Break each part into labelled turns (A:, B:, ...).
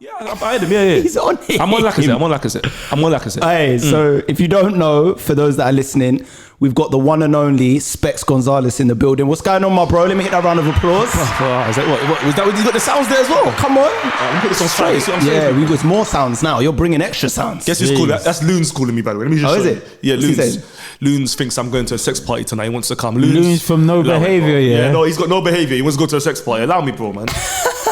A: Yeah, I heard him. Yeah.
B: He's on it.
A: I'm on Lacazette.
B: Hey, so if you don't know, for those that are listening, we've got the one and only Specs Gonzalez in the building. What's going on, my bro? Let me hit that round of applause.
A: Was that what you got the sounds there as well?
B: Come on.
A: Let me put this on straight.
B: Yeah, we got more sounds now. You're bringing extra sounds.
A: Guess who's calling? That's Loons calling me, by the way. Let me just show
B: is
A: you.
B: it?
A: Yeah,
B: What's he saying?
A: Loons thinks I'm going to a sex party tonight. He wants to come.
C: Loons from No Behaviour, yeah?
A: No, he's got no behaviour. He wants to go to a sex party. Allow me, bro, man.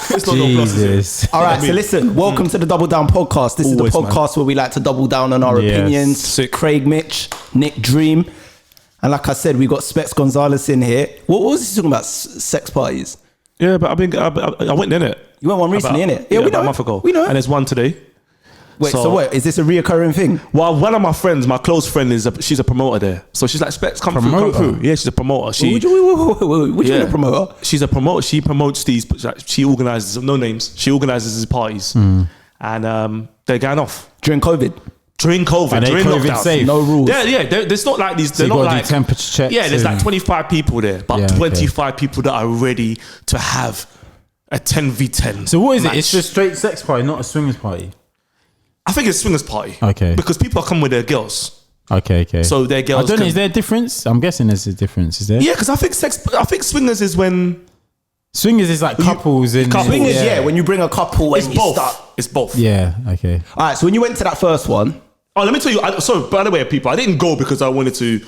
A: It's not no plus, is it?
B: All right, so listen, welcome to the Double Down podcast. This
A: Always,
B: is the podcast where we like to double down on our opinions.
A: Sick.
B: Craig, Mitch, Nic Dream. And like I said, we got Specs Gonzalez in here. What was he talking about? Sex parties?
A: Yeah, but I went in it.
B: You went one recently, innit?
A: Yeah,
B: we know.
A: about a month ago.
B: We know.
A: And there's one today.
B: Wait, so what? Is this a reoccurring thing?
A: Well, one of my friends, my close friend, she's a promoter there. So she's like, Specs, come through. Yeah, she's a promoter.
B: What do you mean a promoter?
A: She's a promoter. She promotes these. She organises, no names. She organises these parties, and they're going off
B: During COVID.
A: During COVID,
C: And
A: during
C: COVID
A: lockdown.
C: safe.
B: No rules.
A: Yeah. There's not like these.
C: So
A: They're
C: you
A: not
C: gotta
A: like
C: do temperature checks.
A: Yeah, there's like 25 people there, but
C: Yeah, okay.
A: 25 people that are ready to have a 10v10.
C: So what is
A: match.
C: it? It's just straight sex party, not a swingers party.
A: I think it's swingers party.
C: Okay.
A: Because people are coming with their girls.
C: Okay.
A: So their girls.
C: I don't know. Is there a difference? I'm guessing there's a difference. Is there?
A: Yeah, because I think swingers is when
C: Swingers is like couples in.
B: Swingers, when you bring a couple and
A: it's
B: you
A: both.
B: start.
A: It's both.
C: Yeah. Okay.
B: All right, so when you went to that first one.
A: Oh, let me tell you. So, by the way, people, I didn't go because I wanted to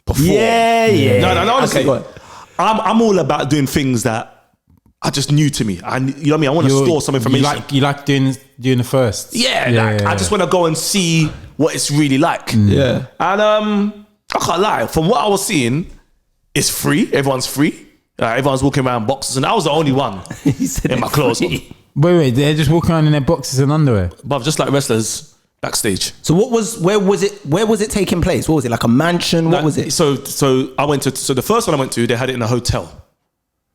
A: perform.
B: Yeah.
A: No. Honestly,
B: Okay, go on.
A: I'm all about doing things that are just new to me. You know what I mean? I want to store some information.
C: You like doing the first.
A: Yeah. I just want to go and see what it's really like.
B: Yeah.
A: And I can't lie. From what I was seeing, it's free. Everyone's free. Everyone's walking around boxes, and I was the only one in my clothes.
C: Wait. They're just walking around in their boxes and underwear.
A: But just like wrestlers backstage.
B: So where was it taking place? What was it, like a mansion? What was it?
A: So I went to, the first one I went to, they had it in a hotel.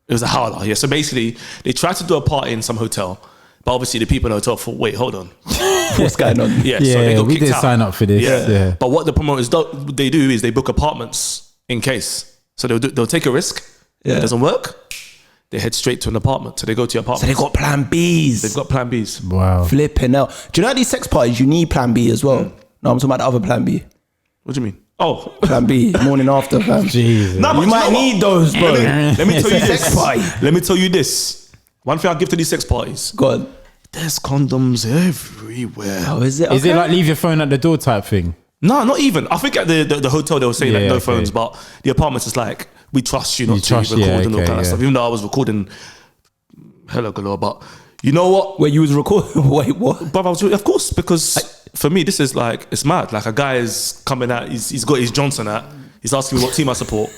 A: It was a howler, yeah. So basically, they tried to do a party in some hotel, but obviously the people in the hotel thought, wait, hold on.
B: What's going on?
A: Yeah, so they got
C: we
A: kicked
C: did
A: out.
C: sign up for this. Yeah.
A: But what the promoters do is they book apartments in case. So they'll take a risk. If it doesn't work, they head straight to an apartment. So they go to your apartment.
B: So they got plan Bs.
A: They've got plan Bs.
C: Wow.
B: Flipping out. Do you know at these sex parties you need plan B as well? No, I'm talking about the other plan B.
A: What do you mean? Oh,
B: Plan B, morning after, fam.
C: Jesus.
A: No, but
B: You might need those, bro.
A: Let me tell you
B: It's a
A: this.
B: sex party.
A: Let me tell you this. One thing I give to these sex parties:
B: Go on.
A: there's condoms everywhere.
B: Oh, is it?
C: Is it
B: Okay.
C: like leave your phone at the door type thing?
A: No, not even. I think at the hotel they were saying like no
C: okay.
A: phones, but the apartments is like we trust you not to
C: trust-
A: record
C: yeah,
A: and all
C: okay,
A: kind of
C: yeah.
A: stuff. Even though I was recording hella galore, but you know what?
B: Wait, you was recording? Wait, what?
A: But I was, of course, because for me this is like it's mad. Like a guy is coming out, he's got his Johnson out. He's asking me what team I support.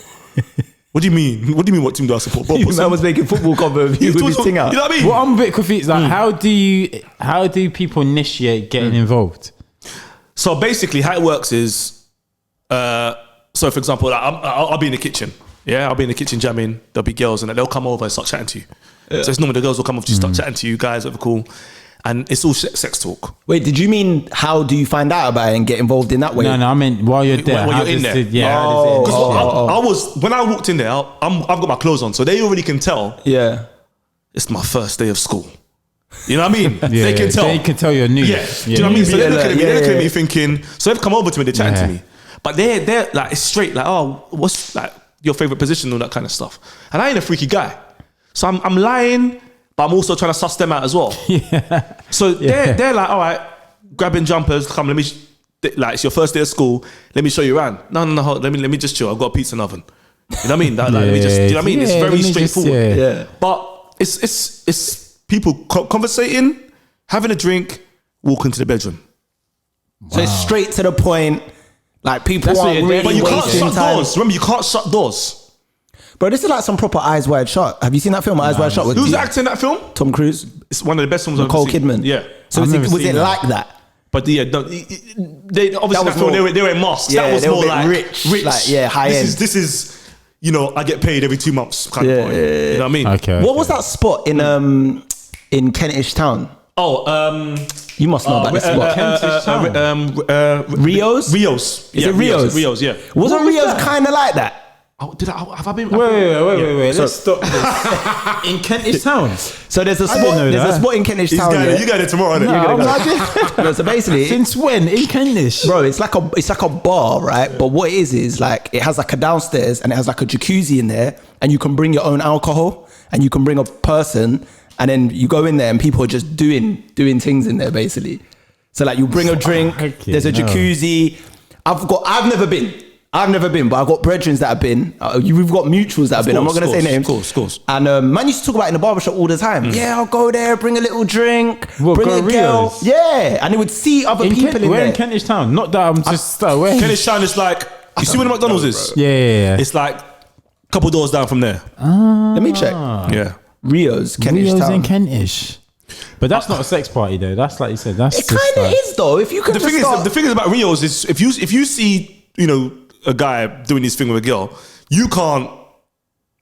A: What do you mean? What do you mean? What team do I support? Bob,
B: Man was making football cover of you with his thing out.
A: You know what I mean?
C: Well, I'm a bit confused. Like, how do people initiate getting involved?
A: So basically, how it works is, so for example, like, I'll be in the kitchen. Yeah, I'll be in the kitchen jamming. There'll be girls and they'll come over and start chatting to you. So it's normally the girls will come over to you, start chatting to you guys, over cool. And it's all sex talk.
B: Wait, did you mean how do you find out about it and get involved in that way?
C: No, I mean while you're there.
A: When
C: how
A: you're in
C: does
A: there.
C: it- how
B: Oh.
C: does it-
A: I was, when I walked in there, I've got my clothes on, so they already can tell
B: Yeah.
A: it's my first day of school. You know what I mean?
C: Yeah,
A: They can tell.
C: They can tell you're new.
A: Yeah. Do you know what I mean? So they're looking at me,
B: Yeah.
A: thinking, so they've come over to me, they're chatting to
C: Yeah.
A: me. But they're like, it's straight, like, oh, what's like your favorite position, all that kind of stuff. And I ain't a freaky guy. So I'm lying, but I'm also trying to suss them out as well. So they're like, all right, grabbing jumpers, come, let me, like, it's your first day of school, let me show you around. No, let me just chill. I've got a pizza in the oven. You know what I mean? Like, let me just, do you know what I mean? It's
C: Yeah,
A: very
C: let me just-
A: straightforward.
C: yeah.
B: Yeah.
A: But it's people conversating, having a drink, walking to the bedroom.
B: So it's straight to the point. Like people
C: That's what
B: aren't
C: you're doing.
A: But
B: really
A: you can't
B: wasting
A: shut
B: time.
A: doors. Remember, you can't shut doors.
B: Bro, this is like some proper Eyes Wide Shut. Have you seen that film, Eyes Wide Shut? With
A: Who's the actor in that film?
B: Tom Cruise,
A: It's one of the best films I've
B: Nicole
A: ever seen.
B: Kidman.
A: Yeah.
B: So
C: I've never
B: was
C: seen
B: it
C: that.
B: like that?
A: But yeah, no, they obviously
B: was
A: that film,
B: more-
A: they were in masks.
B: Yeah,
A: that was
B: they were
A: more
B: a bit
A: like
B: rich, like, yeah, high end.
A: This is, you know, I get paid every 2 months kind of point. You know what I mean?
C: Okay.
B: What was that spot in Kentish Town?
A: Oh,
B: You must know about this spot. Rios?
A: Rios.
B: Is it Rios?
A: Rios, yeah.
B: Wasn't
C: What was
B: Rios
C: that?
B: kind of like that?
A: Have I been?
C: Wait. Let's stop this. In Kentish Town.
B: So there's a spot. There's a spot in Kentish Town.
A: You got it tomorrow.
B: No, so basically,
C: Since when in Kentish?
B: bro, it's like a bar, right? But what it is like it has like a downstairs and it has like a jacuzzi in there, and you can bring your own alcohol and you can bring a person, and then you go in there and people are just doing things in there basically. So like you bring a drink. There's a jacuzzi. I've never been, but I've got brethren that have been. We've got mutuals that have been. I'm not going to say names.
A: Of course.
B: And man used to talk about it in the barbershop all the time. Yeah, I'll go there, bring a little drink,
C: What,
B: bring a
C: go
B: girl.
C: Rios?
B: Yeah, and he would see other people in
C: We're
B: there.
C: in Kentish Town. Not that I'm just away.
A: Kentish Town is like, you see where the McDonald's is?
C: Yeah.
A: It's like a couple doors down from there.
B: Let me check.
A: Yeah.
B: Rio's, Kentish
C: Rio's
B: Town.
C: in Kentish. But that's not a sex party though. That's like you said. That's
B: It kind of is though. If you could
A: The thing is about Rio's is if you see, a guy doing his thing with a girl, you can't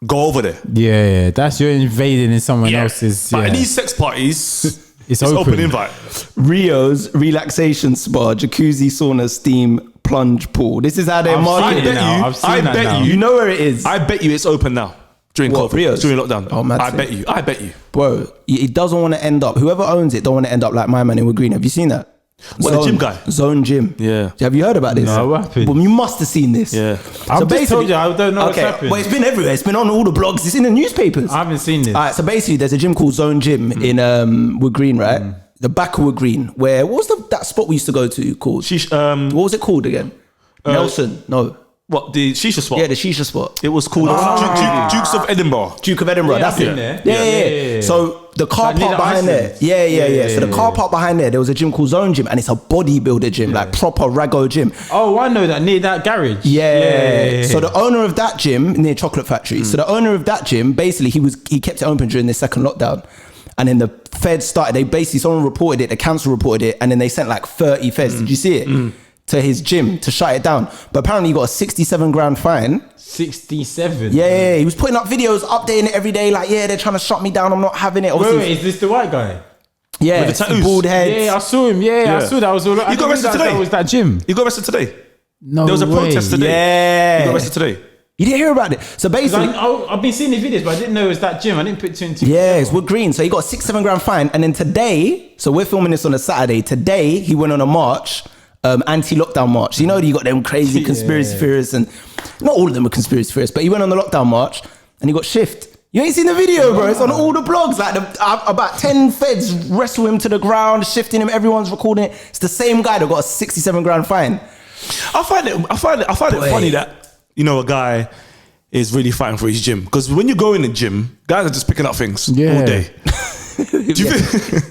A: go over there.
C: Yeah. That's you're invading in someone else's.
A: But
C: Yeah.
A: in these sex parties,
C: It's
A: open
C: open.
A: invite.
B: Rio's relaxation spa, jacuzzi, sauna, steam, plunge pool. This is how they
C: I've
B: market
C: seen
B: it.
C: it now. I've seen
A: I
C: that
A: bet
C: now.
B: You know where it is.
A: I bet you it's open now during
B: What,
A: COVID,
B: Rio's?
A: during lockdown.
B: Oh, mad
A: I
B: thing.
A: bet you.
B: Bro, it doesn't want to end up. Whoever owns it don't want to end up like my man in Wood Green. Have you seen that?
A: What, the gym guy?
B: Zone Gym.
A: Yeah.
B: Have you heard about this?
C: No, what happened?
B: Well, you must have seen this.
A: Yeah.
C: I've just told you, I don't know what's
B: okay,
C: happened.
B: well, it's been everywhere. It's been on all the blogs. It's in the newspapers.
C: I haven't seen this.
B: All right, so basically, there's a gym called Zone Gym in Wood Green, right? The back of Wood Green. Where what was that spot we used to go to called? What was it called again? Nelson. No.
A: What, the shisha spot?
B: Yeah, the shisha spot.
A: It was called Dukes of Edinburgh.
B: Duke of Edinburgh.
C: Yeah,
B: that's
C: I've
B: it.
C: been there.
B: Yeah. So the car
C: Like near
B: park
C: the
B: behind there.
C: Iceland.
B: Yeah. So the
C: Yeah.
B: car park behind there was a gym called Zone Gym, and it's a bodybuilder gym, like proper rago gym.
C: Oh, I know that near that garage.
B: Yeah. So the owner of that gym near Chocolate Factory. So the owner of that gym, basically, he kept it open during the second lockdown, and then the feds started. They basically someone reported it, the council reported it, and then they sent like 30 feds. Did you see it? To his gym to shut it down. But apparently he got a 67 grand fine.
C: 67.
B: Yeah. He was putting up videos, updating it every day. Like, yeah, they're trying to shut me down. I'm not having it. Obviously,
C: Wait, is this the white guy?
B: yeah,
A: with the tattoos?
B: bald head.
C: Yeah, I saw him. Yeah, I saw that. I was all.
A: You got arrested today?
C: That was that gym.
A: You got arrested today.
C: No,
A: There was a
C: way.
A: protest today.
B: Yeah.
A: You got arrested today.
B: You didn't hear about it. So
C: 'Cause
B: basically,
C: I've been seeing the videos, but I didn't know it was that gym. I didn't put two and two.
B: yeah, it's Wood Green. So he got a 6-7 grand fine. And then today, so we're filming this on a Saturday. Today, he went on a march, anti-lockdown march. You know, you got them crazy conspiracy theorists, and not all of them were conspiracy theorists, but he went on the lockdown march and he got shift. You ain't seen the video, bro. It's on all the blogs. Like about 10 feds wrestle him to the ground, shifting him. Everyone's recording it. It's the same guy that got a 67 grand fine.
A: I find it funny that a guy is really fighting for his gym, because when you go in the gym, guys are just picking up things all day. Do you think?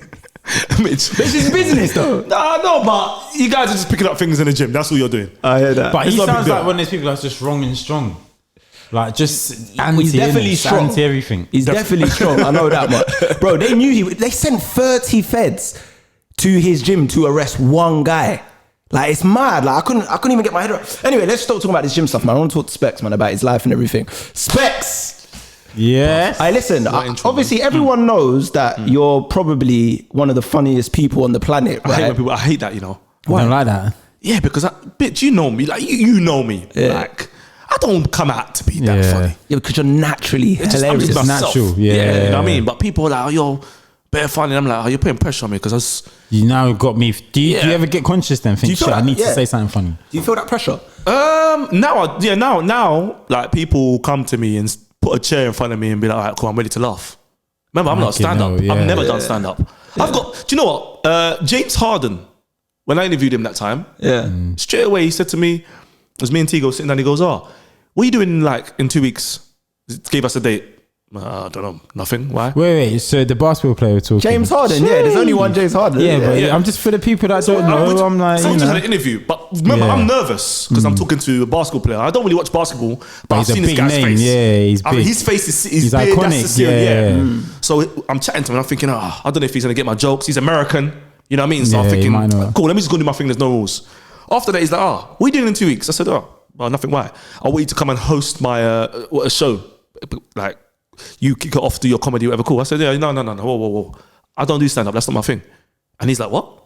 B: This is business, though.
A: No, but you guys are just picking up things in the gym. That's all you're doing.
B: I heard that.
C: But
A: It's
C: he
A: not a big
C: sounds
A: deal.
C: like one of those people that's just wrong and strong. Like just anti.
B: He's definitely strong.
C: Anti everything.
B: He's definitely strong. I know that much, bro. They knew they sent 30 feds to his gym to arrest one guy. Like, it's mad. Like, I couldn't even get my head around. Anyway, let's stop talking about this gym stuff, man. I want to talk to Specs, man, about his life and everything. Specs.
C: Yes.
B: Listen. Obviously, everyone knows that you're probably one of the funniest people on the planet, right?
A: I hate that,
C: I don't like that.
A: Yeah, because bitch, you know me. Like you know me.
B: Yeah.
A: Like I don't come out to be that
C: Yeah.
A: funny.
B: Yeah, because you're naturally
A: I'm
B: hilarious.
A: just myself.
C: natural, yeah.
A: You know what I mean? But people are like, oh, you're better funny. I'm like, oh, you're putting pressure on me because
C: You now got me. Do you ever get conscious then? Think,
B: you feel
C: shit, I
B: that?
C: need
B: Yeah.
C: to say something funny.
B: Do you feel that pressure?
A: now, like people come to me and put a chair in front of me and be like, all right, cool, I'm ready to laugh. Remember, I'm not a
C: Fucking
A: stand up.
C: hell, yeah.
A: I've never done stand up. I've got. Do you know what? James Harden, when I interviewed him that time,
B: Yeah.
A: straight away he said to me, it was me and Tigo sitting down. He goes, "Oh, what are you doing like in 2 weeks?" He gave us a date. I don't know, nothing. Why?
C: Wait. So the basketball player we're talking.
B: James Harden. Yeah, there's only one James Harden.
C: Yeah, but
A: Yeah.
C: I'm just for the people that don't know. I'm like,
A: someone
C: you
A: just
C: know.
A: had an interview, but remember,
C: Yeah.
A: I'm nervous because I'm talking to a basketball player. I don't really watch basketball, but I've
C: he's a
A: seen this
C: big
A: guy's
C: name.
A: face.
C: Yeah, he's
A: I mean,
C: big.
A: his face is
C: He's
A: big.
C: iconic,
A: That's the serious,
C: yeah.
A: So I'm chatting to him. And I'm thinking, I don't know if he's gonna get my jokes. He's American, you know what I mean? So I'm
C: Yeah, he
A: thinking,
C: might not.
A: cool. Let me just go do my thing. There's no rules. After that, he's like, what are you doing in 2 weeks? I said, well, nothing. Why? I want you to come and host my a show, like. You kick it off, do your comedy, whatever. Cool. I said, yeah, no. Whoa. I don't do stand up. That's not my thing. And he's like, what?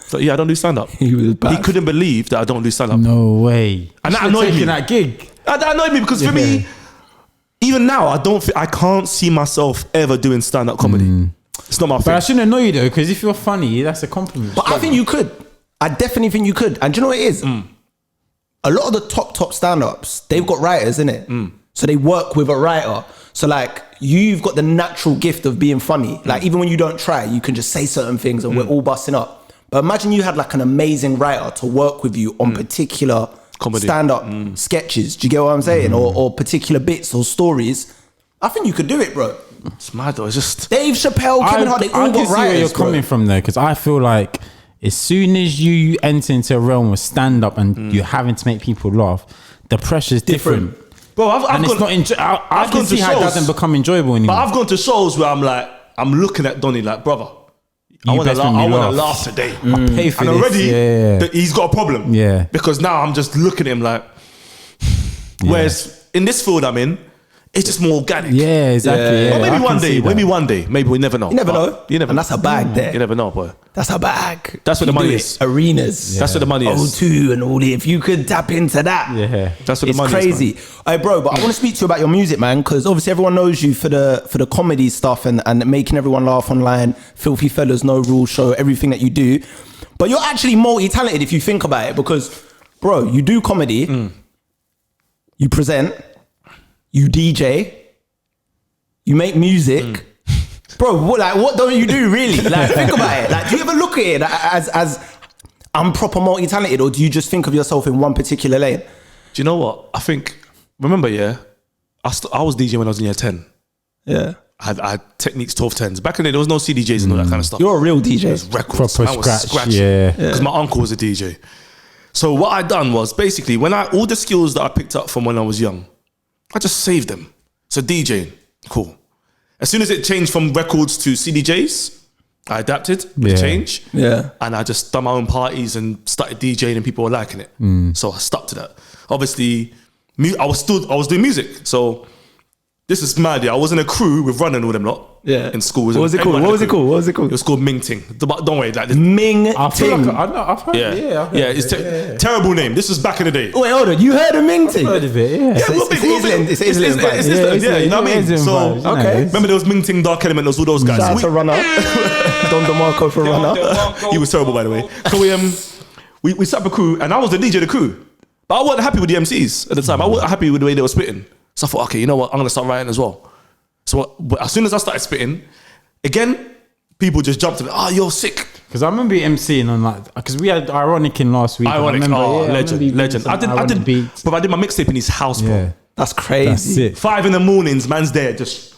A: So yeah, I don't do stand up.
B: He was bad.
A: He couldn't believe that I don't do stand up.
C: No way.
A: And that
C: Should've
A: annoyed
C: taken
A: me.
C: that gig.
A: That annoyed me because for me, even now, I can't see myself ever doing stand-up comedy. It's not my thing.
C: But I shouldn't annoy you though, because if you're funny, that's a compliment.
B: But I think you could. I definitely think you could. And do you know what it is? A lot of the top stand-ups, they've got writers, innit? So they work with a writer. So like, you've got the natural gift of being funny. Like even when you don't try, you can just say certain things and we're all busting up. But imagine you had like an amazing writer to work with you on particular comedy stand-up sketches. Do you get what I'm saying? Or particular bits or stories. I think you could do it, bro.
A: It's mad though. It's just
B: Dave Chappelle, Kevin Hart, they all
C: I
B: got
C: can see where
B: writers,
C: you're coming from there, because I feel like as soon as you enter into a realm of stand-up and you're having to make people laugh, the pressure's different.
A: Bro, I've
C: it's
A: gone,
C: not. I can
A: to
C: see how it
A: shows,
C: doesn't become enjoyable anymore.
A: But I've gone to shows where I'm looking at Donnie like, brother, I want to laugh today.
C: I pay for
A: and
C: this.
A: already he's got a problem.
C: Yeah.
A: Because now I'm just looking at him like. Whereas in this field I'm in, it's just more organic.
C: Yeah, exactly. Yeah.
A: But maybe
C: I
A: one
C: can
A: day,
C: see that.
A: maybe one day, maybe we never know.
B: You never know.
A: You never.
B: And that's a bag there.
A: You never know, boy.
B: That's a bag.
A: That's where the
B: You
A: money
B: do
A: is.
B: it, arenas.
A: That's where the money is.
B: O2 and all the. If you could tap into that,
A: That's what
B: it's
A: the money
B: crazy.
A: is.
B: Hey, bro, but I want to speak to you about your music, man, because obviously everyone knows you for the comedy stuff and making everyone laugh online, Filthy Fellas, No Rules show, everything that you do. But you're actually multi-talented if you think about it, because, bro, you do comedy, you present, you DJ, you make music. Bro, what don't you do really? Like, think about it. Like, do you ever look at it as I'm proper multi-talented, or do you just think of yourself in one particular lane?
A: Do you know what? I think, remember, I was DJing when I was in year 10.
B: Yeah.
A: I had Techniques 1210s. Back in the day, there was no CDJs and all that kind of stuff.
B: You're a real DJ.
A: It was records.
C: Proper
A: I was
C: scratch,
A: scratching.
C: yeah.
A: Because my uncle was a DJ. So what I done was basically, all the skills that I picked up from when I was young, I just saved them. So DJing, cool. As soon as it changed from records to CDJs, I adapted with the change.
B: Yeah.
A: And I just done my own parties and started DJing and people were liking it. So I stuck to that. Obviously, I was doing music. So this is mad, yeah. I was in a crew with Run and all them lot.
B: Yeah.
A: In school.
B: What was it called? What was it called?
A: It was called Ming Ting. Don't worry, like this.
B: Ming
C: I feel
B: Ting.
C: like I've heard
A: Yeah,
C: it. I've heard
A: it's
C: it.
A: terrible name. This was back in the day.
B: Wait, hold on. You heard of Ming Ting?
C: Heard of it, yeah.
B: It's Island vibes.
A: Yeah, you know what I mean? So,
C: vibes, you
B: okay.
C: know.
A: remember there was Ming Ting, Dark Element, there was all those guys.
B: Shout out
A: We-
B: to Runner. Don DeMarco for Runner.
A: he was terrible, by the way. So we set up a crew, and I was the DJ of the crew. But I wasn't happy with the MCs at the time. I wasn't happy with the way they were spitting. So I thought, okay, you know what? I'm going to start writing as well. So as soon as I started spitting, again, people just jumped to me. Oh, you're sick.
C: Because I remember emceeing on like, because we had Ironic in last week.
A: Ironic.
C: I remember,
A: Legend. I did
C: beats.
A: but I did my mixtape in his house, bro.
C: Yeah,
B: That's crazy.
C: that's it.
A: 5 a.m, man's there just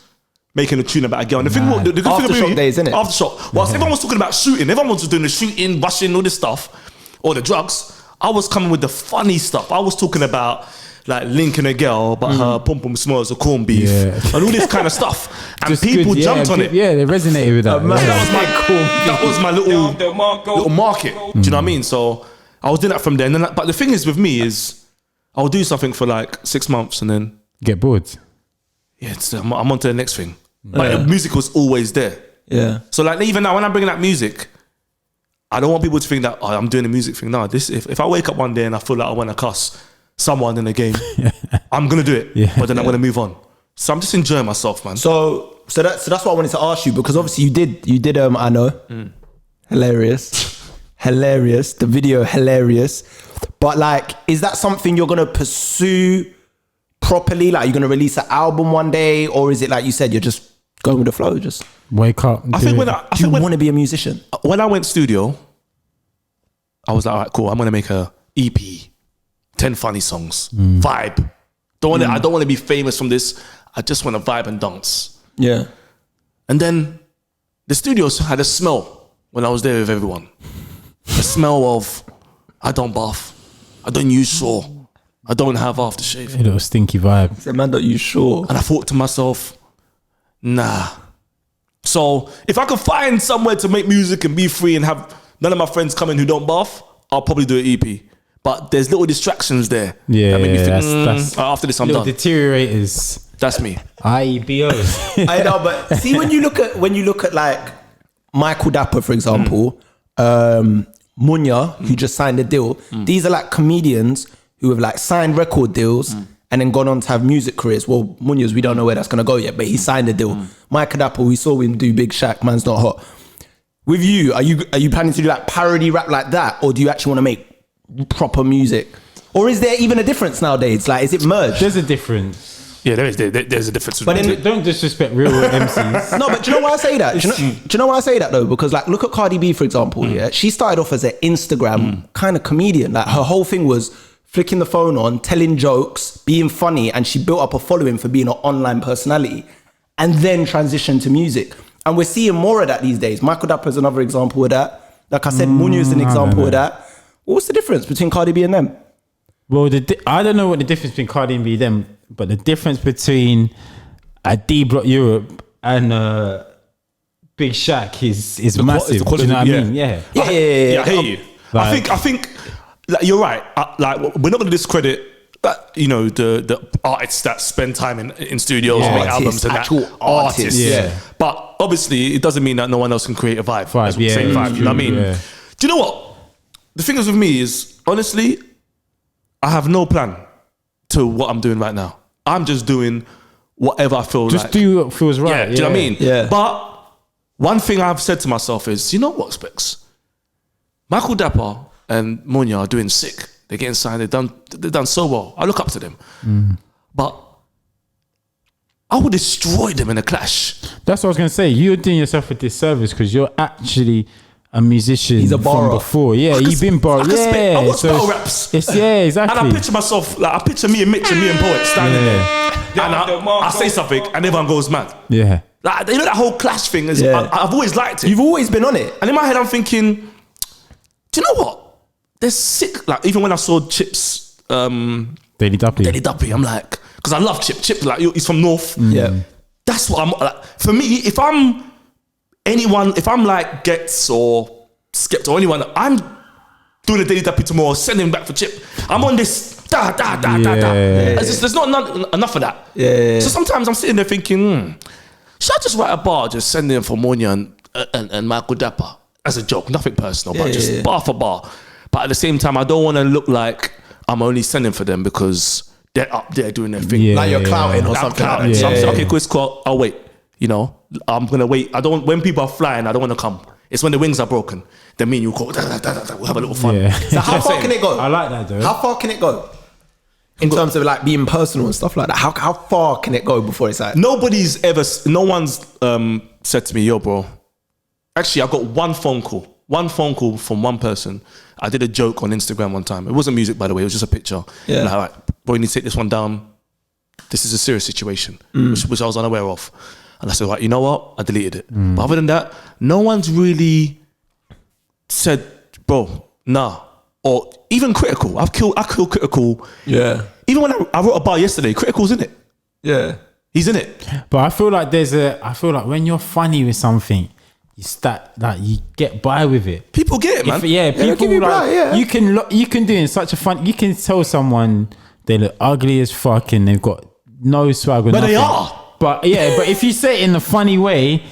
A: making a tune about a girl. And the thing, the good thing about
B: Aftershock
A: me,
B: days, innit?
A: Aftershock. Whilst everyone was talking about shooting, everyone was doing the shooting, rushing, all this stuff, or the drugs, I was coming with the funny stuff. I was talking about like linking a girl, but her pom pom smells of corned beef and all this kind of stuff. And
C: Just
A: people
C: good,
A: jumped on it.
C: Yeah, they resonated with that.
B: man,
C: Yeah.
A: That was my little market. Do you know what I mean? So I was doing that from there. And then, but the thing is with me is I'll do something for like 6 months and then
C: Get bored.
A: I'm on to the next thing. But the music was always there.
B: Yeah.
A: So like even now when I'm bringing out music, I don't want people to think that I'm doing the music thing. No, if I wake up one day and I feel like I want to cuss someone in the game, I'm gonna do it.
C: Yeah.
A: But then I'm gonna move on. So I'm just enjoying myself, man.
B: So that's what I wanted to ask you, because obviously you did I know. Hilarious. The video hilarious. But like, is that something you're gonna pursue properly? Like, you're gonna release an album one day, or is it like you said, you're just going with the flow, just
C: Wake up.
A: I think when
B: do you want to be a musician?
A: when I went studio, I was like, all right, cool. I'm gonna make a EP, 10 funny songs, vibe. I don't want to be famous from this. I just want to vibe and dance.
B: Yeah.
A: And then the studios had a smell when I was there with everyone. A smell of I don't bath, I don't use Shaw, I don't have aftershave.
C: a little stinky vibe.
B: So man, don't you sure?
A: And I thought to myself, nah. So if I could find somewhere to make music and be free and have none of my friends come in who don't bath, I'll probably do an EP. But there's little distractions there.
C: Yeah,
A: that make me think,
C: that's
A: after this I'm
C: little
A: done.
C: deteriorators.
A: That's me.
C: IEBO.
B: I know, but see, when you look at like Michael Dapper, for example, Munya, who just signed a deal. These are like comedians who have like signed record deals and then gone on to have music careers. Well, Munoz, we don't know where that's going to go yet, but he signed a deal. Mike Adapple, we saw him do Big Shaq, Man's Not Hot. With you, are you planning to do like parody rap like that, or do you actually want to make proper music? Or is there even a difference nowadays? Like, is it merged?
C: There's a difference.
A: Yeah, there's a difference.
B: But then,
C: Don't disrespect real MCs.
B: no, but do you know why I say that? Do you know why I say that though? Because like, look at Cardi B, for example. Yeah, she started off as an Instagram kind of comedian. Like, her whole thing was flicking the phone on, telling jokes, being funny, and she built up a following for being an online personality, and then transitioned to music. And we're seeing more of that these days. Michael Dapper is another example of that. Like I said, Munoz is an example of that. What's the difference between Cardi B and them?
C: Well, I don't know what the difference between Cardi and B them, but the difference between a D Block Europe and Big Shaq is massive. Do you know what I mean? Yeah.
A: I hear you. I think like, you're right. Like, we're not going to discredit you know, the artists that spend time in studios, make albums and
B: actual
A: that.
B: artists.
A: Yeah. But obviously, it doesn't mean that no one else can create a vibe. Same vibe. You know what I mean?
C: Yeah.
A: Do you know what? The thing is with me is, honestly, I have no plan to what I'm doing right now. I'm just doing whatever I feel
C: Just do what feels right.
A: Yeah, do you know what I mean?
B: Yeah.
A: But one thing I've said to myself is, you know what, Specs? Michael Dapper and Munya are doing sick. They're getting signed. They've done so well. I look up to them. But I would destroy them in a clash.
C: That's what I was going to say. You're doing yourself a disservice because you're actually a musician
B: He's a
C: from before. Yeah, you've been borrowed.
A: I
C: Yeah,
A: watch battle raps.
C: Yeah, exactly.
A: And I picture myself, like I picture me and Mitch and me and Poet standing there. And I say something and everyone goes mad.
C: Yeah.
A: Like, you know that whole clash thing? Is, I've always liked it.
B: You've always been on it.
A: And in my head, I'm thinking, do you know what? They're sick. Like, even when I saw Chip's
C: Daily Duppy,
A: I'm like, because I love Chip. Chip, like, he's from North.
B: Yeah.
A: That's what I'm like. For me, if I'm like Gets or Skepta or anyone, I'm doing a Daily Duppy tomorrow, sending him back for Chip. I'm on this da. It's just, there's not enough of that.
B: Yeah.
A: So sometimes I'm sitting there thinking, should I just write a bar, just send him for Munya and Michael Dapper as a joke, nothing personal, but just bar for bar. But at the same time, I don't want to look like I'm only sending for them because they're up there doing their thing.
B: Like you're clouting or something.
A: Clouting. So I'm saying, okay, cool, it's cool. I'll wait. You know, I'm gonna wait. When people are flying, I don't want to come. It's when the wings are broken. Then me and you go, we'll have a little fun.
C: Yeah.
B: So how far can it go?
C: I like that though.
B: How far can it go? In terms of like being personal and stuff like that. How far can it go before it's like?
A: No one's said to me, yo, bro. Actually, I got one phone call from one person. I did a joke on Instagram one time. It wasn't music, by the way. It was just a picture.
B: Yeah.
A: Like, all right, bro, you need to take this one down. This is a serious situation, which I was unaware of. And I said, right, you know what? I deleted it. But other than that, no one's really said, bro, nah. Or even critical. I kill critical.
B: Yeah.
A: Even when I wrote a bar yesterday, critical's in it.
B: Yeah.
A: He's in it.
C: But I feel like when you're funny with something, you get by with it.
A: People get it, man.
C: You can do it in such a fun. You can tell someone they look ugly as fuck and they've got no swag. But
A: they are.
C: But if you say it in a funny way,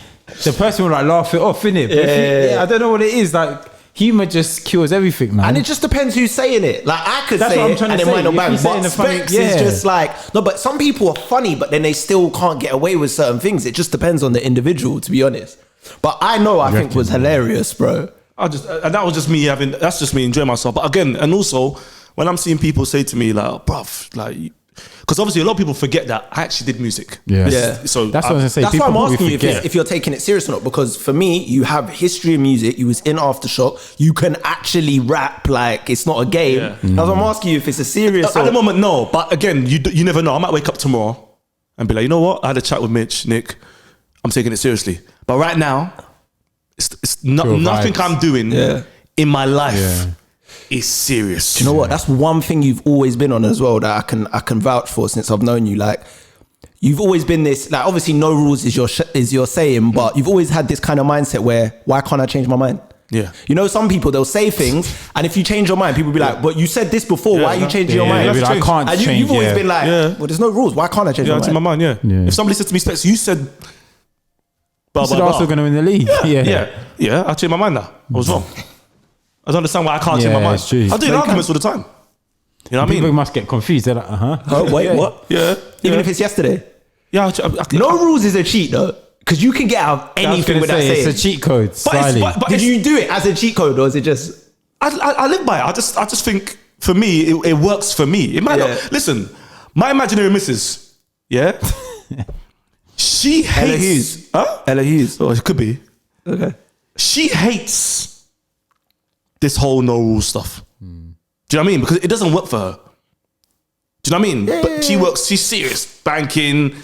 C: the person will like laugh it off, innit? I don't know what it is. Like, humor just cures everything, man.
B: And it just depends who's saying it. Like, I could
C: That's
B: say
C: what I'm
B: it
C: trying to
B: and it
C: say.
B: might not
C: If
B: bang.
C: you say it in
B: But
C: a funny-
B: Specs is just like, no, but some people are funny, but then they still can't get away with certain things. It just depends on the individual, to be honest. But I think was hilarious, bro.
A: And that was just me that's just me enjoying myself. But again, and also when I'm seeing people say to me like, oh, bruv, like, because obviously a lot of people forget that I actually did music.
C: Yeah.
A: So
C: that's what I was gonna say.
B: That's
C: People
B: why I'm asking you
C: forget.
B: if you're taking it serious or not. Because for me, you have history in music. You was in Aftershock. You can actually rap like it's not a game.
A: Yeah.
B: That's why I'm asking you if it's a serious.
A: At the moment, no. But again, you never know. I might wake up tomorrow and be like, you know what? I had a chat with Mitch, Nick. I'm taking it seriously. But right now, it's nothing
C: vibes.
A: I'm doing in my life is serious.
B: Do you know what? That's one thing you've always been on as well that I can vouch for since I've known you. Like, you've always been this. Like, obviously, no rules is your saying, but you've always had this kind of mindset where, why can't I change my mind?
A: Yeah.
B: You know, some people, they'll say things, and if you change your mind, people will be like, but you said this before, why are you changing your mind?
C: Like, I can't
B: and
C: change.
B: You've always been like, well, there's no rules. Why can't I change my mind?
A: My mind, If somebody said to me, Specs, you said
C: Arsenal going to win the league.
A: Yeah, I changed my mind now. I was wrong. I don't understand why I can't change my mind.
C: It's true.
A: I do arguments all the time. You know what I
C: People
A: mean?
C: must get confused. They're like,
B: Oh, wait, what?
A: Yeah.
B: Even if it's yesterday.
A: Yeah.
B: No rules is a cheat though. Because you can get out of anything with that saying.
C: It's a cheat code.
A: But
B: Did you do it as a cheat code or is it just...
A: I live by it. I just think for me it works for me. It might not. Listen, my imaginary missus, yeah, she hates.
B: Ella Hughes.
A: Huh?
B: Ella Hughes.
A: Oh, it could be.
B: Okay.
A: She hates this whole no rules stuff. Do you know what I mean? Because it doesn't work for her. Do you know what I mean? But she works. She's serious. Banking,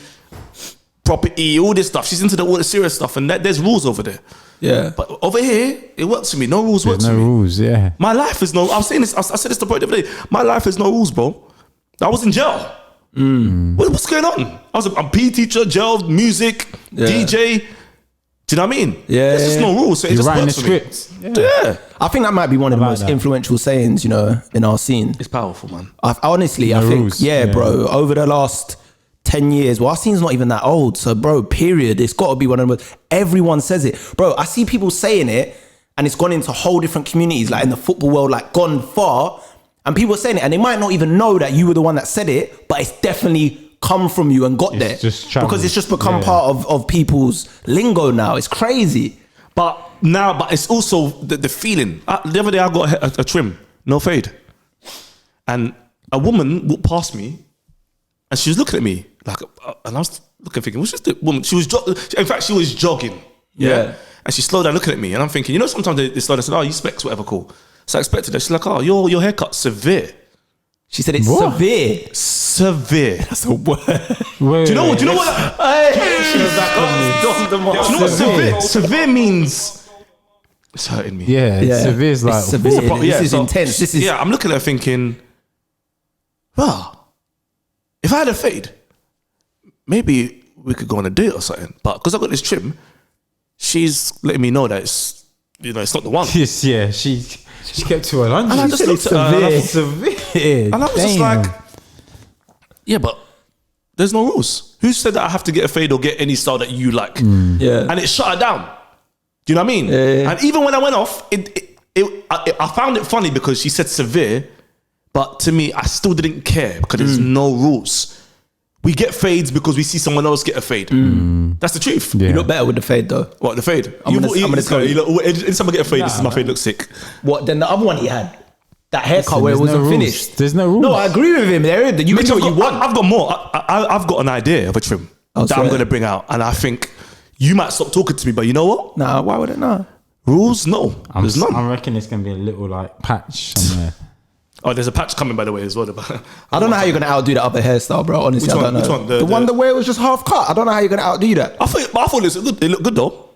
A: property, all this stuff. She's into all the serious stuff, and there's rules over there.
B: Yeah.
A: But over here, it works for me. No rules works
C: no
A: for me.
C: rules, yeah.
A: My life is no. I was saying this. I said this the point the other day. My life is no rules, bro. I was in jail. What's going on? I was a PE teacher, jail, music, DJ. Do you know what I mean?
B: Yeah,
A: There's just no rules. So it
C: You're
A: just
C: writing the
A: works for me.
C: scripts.
A: Yeah.
B: I think that might be one of the
C: like
B: most
C: that.
B: influential sayings, you know, in our scene.
A: It's powerful, man.
B: Honestly, I
C: No
B: think,
C: rules.
B: yeah,
C: Yeah.
B: bro, over the last 10 years, well, our scene's not even that old. So, bro, period. It's got to be one of the most, everyone says it. Bro, I see people saying it and it's gone into whole different communities, like in the football world, like gone far. And people are saying it and they might not even know that you were the one that said it, but it's definitely come from you and got
C: It's
B: there.
C: just traveled.
B: Because it's just become
C: Yeah.
B: part of people's lingo now. It's crazy.
A: But it's also the feeling. The other day I got a trim, no fade. And a woman walked past me and she was looking at me like, and I was looking, thinking, what's this woman? She was, in fact, she was jogging.
B: Yeah.
A: And she slowed down looking at me and I'm thinking, you know, sometimes they slow down and say, oh, you Specs, whatever, cool. So I expected her. She's like, oh, your haircut's severe.
B: She said it's
C: What?
B: severe.
A: Severe.
B: That's a word.
A: Do you know what? Do you know what? Do you know what severe? Severe means. It's hurting me.
C: Yeah, severe is like,
B: It's severe.
A: But
B: This is intense. This is
A: Yeah, I'm looking at her thinking, well, if I had a fade, maybe we could go on a date or something. But because I got this trim, she's letting me know that it's, you know, it's not the one.
C: yes, yeah, she kept to her lunch.
A: And I just looked at her and I was-
C: severe.
A: and I was just
C: Damn.
A: like, yeah, but there's no rules. Who said that I have to get a fade or get any style that you like?
B: yeah.
A: And it shut her down. Do you know what I mean?
B: Yeah.
A: And even when I went off, I found it funny because she said severe, but to me, I still didn't care because there's no rules. We get fades because we see someone else get a fade. That's the truth.
C: Yeah.
B: You look better with the fade though.
A: What, the fade?
B: I'm gonna tell you.
A: Anytime I get a fade, this is my fade looks sick.
B: What then the other one he had? That haircut
C: Listen,
B: where it
C: there's no
B: wasn't
C: rules.
B: finished.
C: There's no rules.
B: No, I agree with him. There, you can do what you want.
A: I've got more. I've got an idea of a trim that I'm
B: swear.
A: going to bring out. And I think you might stop talking to me, but you know what?
B: Nah, why would it not?
A: Rules? No. There's none.
C: I reckon it's gonna be a little like patch somewhere.
A: Oh, there's a patch coming, by the way, as well.
B: I don't know how you're gonna outdo that other hairstyle, bro. Honestly,
A: Which
B: I
A: one?
B: don't know.
A: Which one?
B: The one where it was just half cut. I don't know how you're gonna outdo that.
A: I thought it looked good though.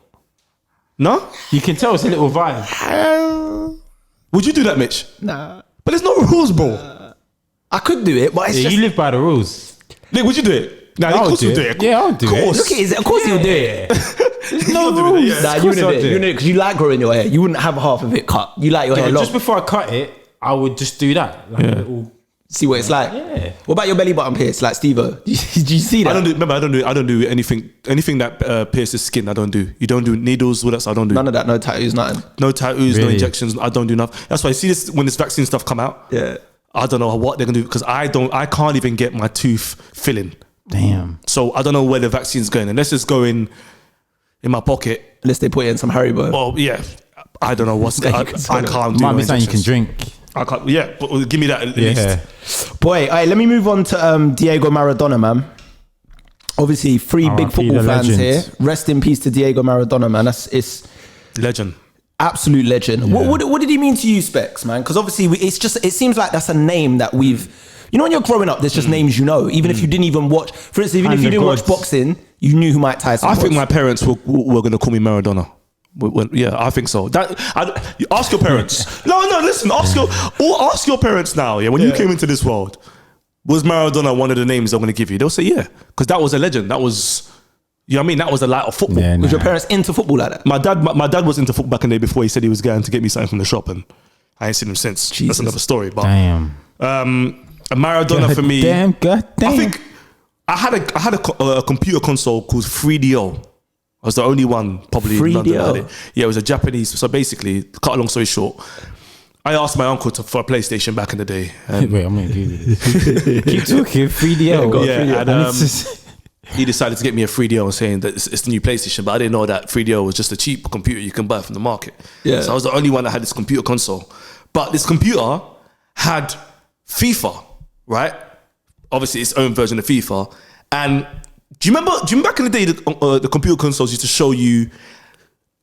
A: No?
C: You can tell it's a little vibe.
A: Would you do that, Mitch?
B: Nah,
A: But there's no rules, bro.
B: I could do it, but it's
C: Yeah,
B: just
C: you live by the rules.
A: Nick, would you do it? Nah,
C: I
A: of
C: would
A: course
C: do
A: you'll do
C: it.
A: it.
C: Yeah, I'll do
A: Of
C: it.
A: course.
B: look at it. Of course you'll do it.
C: There's no
A: You'll do it,
C: rules.
A: yeah.
B: Nah,
C: Of
B: you
C: course
B: wouldn't
C: I'll
B: do it.
C: do
B: You wouldn't because you like growing your hair. You wouldn't have half of it cut. You like your hair
C: No,
B: long.
C: just before I cut it, I would just do that. Like a little,
B: See what it's like.
C: Yeah.
B: What about your belly button pierce, like Steve-O? Did you see that?
A: I don't do anything that pierces skin. I don't do. You don't do needles. What else? I don't do.
B: None of that. No tattoos. Nothing.
A: No tattoos, no
C: Really?
A: injections. I don't do nothing. That's why I see this when this vaccine stuff come out.
B: Yeah.
A: I don't know what they're gonna do because I can't even get my tooth filling.
C: damn.
A: So I don't know where the vaccine's going unless it's going in my pocket.
B: Unless they put it in some Haribo.
A: Well, yeah, I don't know what's.
B: Yeah,
A: I
B: you can swallow it.
A: can't do.
C: Might
A: no
C: be something you can
A: injections.
C: drink.
A: I can't. Yeah, but give me that at
C: Yeah.
A: least.
B: Boy, all right, let me move on to Diego Maradona, man. Obviously, three big
C: R.I.P.
B: football
C: the
B: fans
C: legend.
B: here. Rest in peace to Diego Maradona, man. It's
A: Legend.
B: absolute legend. What did he mean to you, Specs, man? Because obviously, it seems like that's a name that we've. You know, when you're growing up, there's just names you know, even if you didn't even watch. For instance, even if
C: And
B: you
C: the
B: didn't watch
C: gods.
B: boxing, you knew who Mike Tyson
A: I
B: was.
A: think my parents were going to call me Maradona. Yeah, I think so. You ask your parents. No, listen. Ask your parents now. Yeah, when you came into this world, was Maradona one of the names I'm going to give you? They'll say yeah, because that was a legend. That was, you know what I mean? That was the light of football.
C: Yeah,
B: Was your parents into football like that?
A: My dad was into football back in the day before he said he was going to get me something from the shop, and I ain't seen him since.
B: Jesus.
A: That's another story. But
C: Damn.
A: Maradona for me.
C: Damn, goddamn.
A: I think I had a computer console called 3DO. I was the only one probably in London that had it. Yeah, it was a Japanese. So basically, cut a long story short, I asked my uncle for a PlayStation back in the day. And
C: Wait, I'm gonna Google this. Keep talking. 3DL.
A: Yeah, and,
C: And it's just-
A: he decided to get me a 3DO saying that it's the new PlayStation, but I didn't know that 3DO was just a cheap computer you can buy from the market.
B: Yeah.
A: So I was the only one that had this computer console. But this computer had FIFA, right? Obviously, its own version of FIFA. And do you remember back in the day, the computer consoles used to show you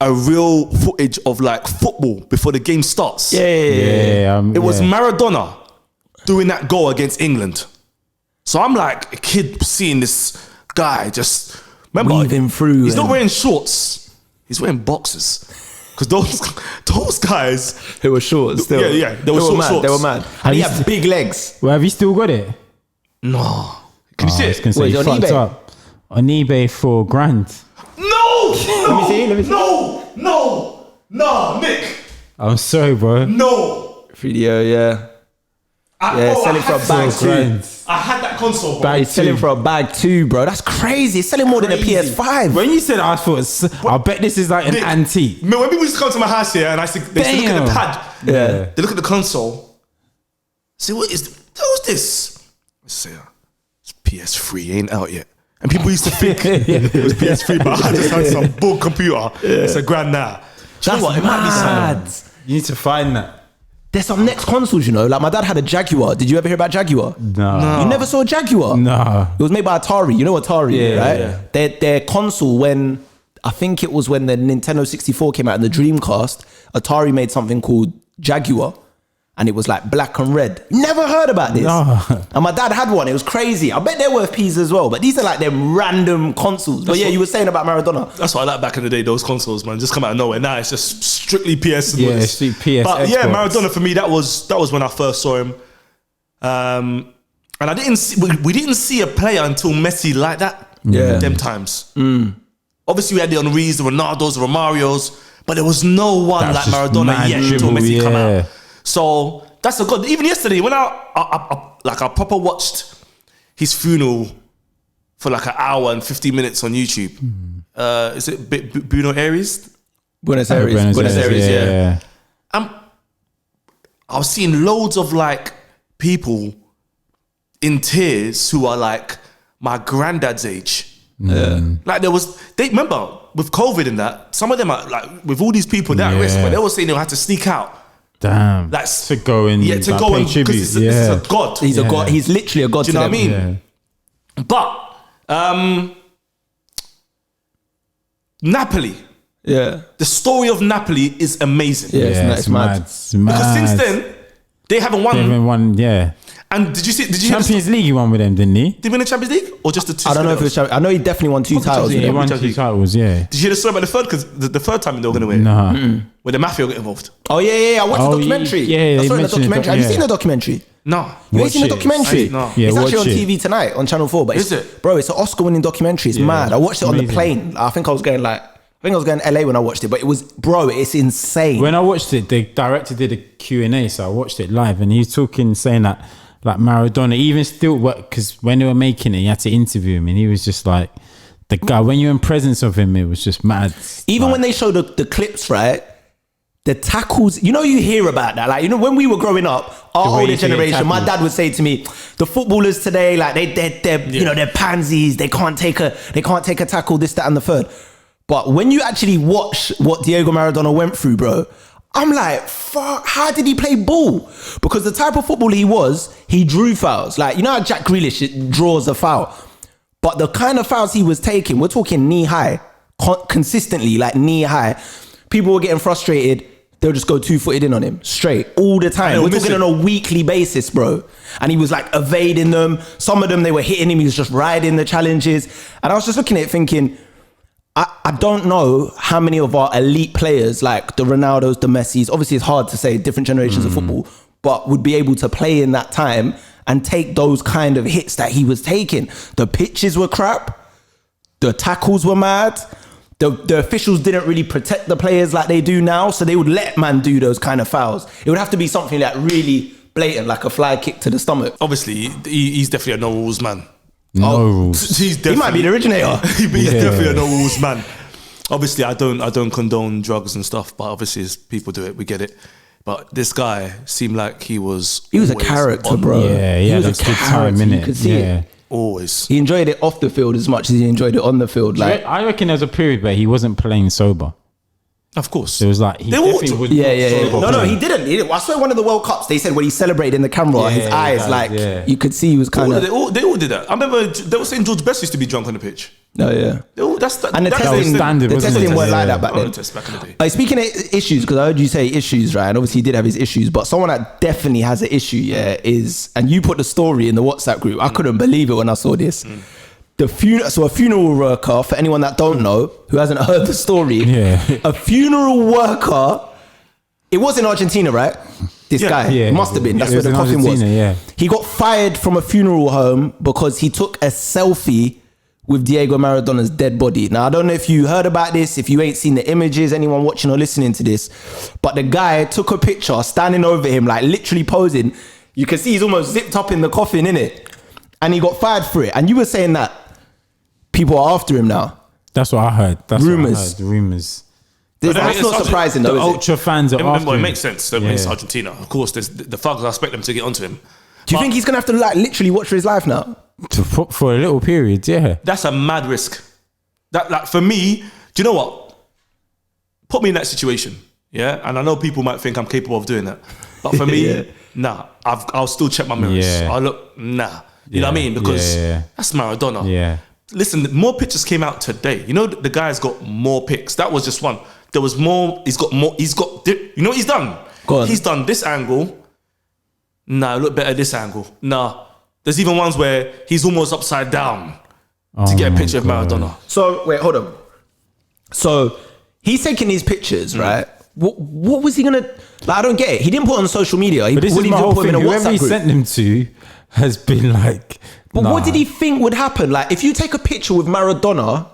A: a real footage of like football before the game starts?
C: yeah,
A: It was Maradona doing that goal against England. So I'm like a kid seeing this guy just
B: Weaving through
A: He's not
B: and-
A: wearing shorts. He's wearing boxers. Because those guys,
B: They were short still.
A: Yeah, they were short
B: mad.
A: shorts.
B: They were mad. And he had big legs.
C: Well, have you still got it?
A: no. Can you see
C: I was
A: it?
C: gonna say
B: Wait,
C: you
B: on
C: fucked
B: eBay?
C: up on eBay for $1,000.
A: No!
B: Let me see.
A: No, Nick.
C: I'm sorry, bro.
A: No.
B: Video, yeah. Yeah, selling for a bag too.
A: I had that console, bro.
B: He's selling for a bag too, bro. That's crazy. It's selling more than a PS5.
C: When you said I thought, I bet this is like an
A: Nick,
C: antique.
A: Man, when people used to come to my house here and they used to look at the
C: Damn.
A: pad,
B: Yeah.
A: they look at the console, say, what's this? I say, it's PS3, ain't out yet. And people used to think it was PS3, but I just had some bull computer. It's $1,000 now. Do you know what? It might be
B: mad.
A: something.
C: You need to find that.
B: There's some next consoles, you know. Like my dad had a Jaguar. Did you ever hear about Jaguar?
C: No.
B: You never saw a Jaguar?
C: No.
B: It was made by Atari. You know Atari,
C: Yeah,
B: right?
C: yeah.
B: Their console, when I think it was when the Nintendo 64 came out and the Dreamcast, Atari made something called Jaguar. And it was like black and red. Never heard about this.
C: No.
B: And my dad had one. It was crazy. I bet they're worth peas as well. But these are like them random consoles. But yeah, you were saying about Maradona.
A: That's what I like back in the day, those consoles, man. Just come out of nowhere. Now it's just strictly PS.
C: Yeah, strictly PS,
A: But yeah,
C: Xbox.
A: Maradona for me, that was when I first saw him. And I didn't see, we didn't see a player until Messi like that.
B: Yeah.
A: Them times. Obviously we had the Henrys, the Ronaldos, the Romarios, but there was no one
C: That's
A: like
C: just
A: Maradona
C: mad
A: yet until
C: dribble,
A: Messi come
C: yeah.
A: out. So that's a good. Even yesterday, when I proper watched his funeral for like an hour and 50 minutes on YouTube. Is it Buenos Aires?
B: Buenos Aires.
A: Buenos Aires, yeah. I was seeing loads of like people in tears who are like my granddad's age. Like they remember with COVID and that, some of them are like with all these people they're at risk, but they were saying they'll have to sneak out.
C: Damn.
A: That's
C: to go and
A: to
C: like,
A: go
C: pay
A: and
C: tribute.
A: because this is a god.
B: He's a god. He's literally a god.
A: Do you know what I mean?
C: Yeah.
A: But Napoli.
B: Yeah.
A: The story of Napoli is amazing.
B: Yeah,
C: Yeah,
B: it's mad.
C: It's mad.
A: Because since then, they haven't won.
C: They haven't won, yeah.
A: And did you hear
C: Champions League he won with them, didn't he?
A: did he win the Champions League? Or just the two?
B: I don't know if it was. I know he definitely won 2 titles.
A: Yeah,
B: with
C: He
B: them.
C: won
A: Champions
C: 2
A: League.
C: titles, yeah.
A: Did you hear the story about the third? Because the third time they were going to win.
C: Nah.
A: Where the mafia got involved.
B: Oh yeah. I watched
C: Oh,
B: the documentary.
C: yeah,
B: I
C: they
B: saw it in the
C: mentioned it,
B: documentary. Have you
C: yeah.
B: seen the documentary?
A: No.
B: You ain't
C: Watch
B: seen the
C: it.
B: documentary?
A: No.
C: Yeah,
B: It's actually
C: watch
B: on
C: it.
B: TV tonight on Channel 4. But
A: Is it?
B: Bro, it's an Oscar-winning documentary. It's mad. I watched it on the
C: amazing.
B: plane. I think I was going LA when I watched it. But it was, bro, it's insane.
C: When I watched it, the director did a Q&A, so I watched it live, and he was talking, saying that like Maradona, even still, because when they were making it, you had to interview him, and he was just like, the guy, when you're in presence of him, it was just mad.
B: Even
C: like,
B: when they show the clips, right? The tackles, you hear about that. Like, when we were growing up, our
C: The way
B: older
C: you get
B: generation, my
C: tackled.
B: dad would say to me, the footballers today, like they're pansies. They can't take a tackle, this, that, and the third. But when you actually watch what Diego Maradona went through, bro, I'm like, fuck, how did he play ball? Because the type of football he drew fouls. Like, you know how Jack Grealish draws a foul? But the kind of fouls he was taking, we're talking knee high, consistently, like knee high. People were getting frustrated. They'll just go 2-footed in on him straight all the time. We're talking on a weekly basis, bro. And he was like evading them. Some of them, they were hitting him. He was just riding the challenges. And I was just looking at it thinking, I don't know how many of our elite players, like the Ronaldos, the Messis, obviously it's hard to say different generations of football, but would be able to play in that time and take those kind of hits that he was taking. The pitches were crap. The tackles were mad. The officials didn't really protect the players like they do now, so they would let man do those kind of fouls. It would have to be something like really blatant, like a fly kick to the stomach.
A: Obviously, he's definitely a no rules man.
C: no rules.
A: He's
B: He might be the originator.
A: He's definitely a no rules man. Obviously, I don't condone drugs and stuff, but obviously, as people do it, we get it. But this guy seemed like he was
B: a
A: always
B: character,
A: on.
B: bro.
C: Yeah,
B: He
C: yeah,
B: was a
C: that's good time,
B: character.
C: innit?
B: You could see it.
A: Always.
B: He enjoyed it off the field as much as he enjoyed it on the field. Like,
C: I reckon there was a period where he wasn't playing sober.
A: Of course.
C: It was like he
A: They all
C: definitely was
B: yeah.
C: sober
B: No,
C: playing.
B: he didn't. I swear one of the World Cups, they said when he celebrated in the camera, his eyes, you could see he was kind of.
A: They all did that. I remember they were saying George Best used to be drunk on the pitch.
B: Oh, yeah. And the testing,
C: standard,
B: the
C: wasn't
B: testing
C: it?
B: weren't like
C: Yeah.
B: that back then.
A: Back in the day.
B: Speaking of issues, because I heard you say issues, right? And obviously he did have his issues, but someone that definitely has an issue, is, and you put the story in the WhatsApp group. I couldn't believe it when I saw this. A funeral worker, for anyone that don't know, who hasn't heard the story, a funeral worker, it was in Argentina, right? This guy, it must have been. That's where the coffin was. He got fired from a funeral home because he took a selfie with Diego Maradona's dead body. Now, I don't know if you heard about this, if you ain't seen the images, anyone watching or listening to this, but the guy took a picture standing over him, like literally posing. You can see he's almost zipped up in the coffin, innit? And he got fired for it. And you were saying that people are after him now.
C: That's what I heard.
B: Rumours.
C: Rumours.
B: That's not surprising though,
C: The
B: is it?
C: ultra fans are after
A: It
C: him.
A: makes sense. It's Argentina. Of course, there's the thugs. I expect them to get onto him.
B: Do you think he's gonna have to like literally watch for his life now?
C: For a little period, yeah.
A: That's a mad risk. That, like, for me, do you know what? Put me in that situation, yeah? And I know people might think I'm capable of doing that. But for me, nah. I'll still check my mirrors.
C: Yeah.
A: I'll look, nah. You know what I mean? Because that's Maradona.
C: Yeah.
A: Listen, more pictures came out today. You know, the guy's got more pics. That was just one. There was more. He's got more. You know what he's done?
B: Go on.
A: He's done this angle. Nah, look better this angle. Nah. There's even ones where he's almost upside down to get a picture of Maradona.
B: So wait, hold on. So he's taking these pictures, right? What was he gonna? Like, I don't get it. He didn't put it on social media. He
C: But this is my whole
B: put
C: thing.
B: him in a
C: Whoever he
B: WhatsApp group.
C: sent them to has been like.
B: But what did he think would happen? Like, if you take a picture with Maradona,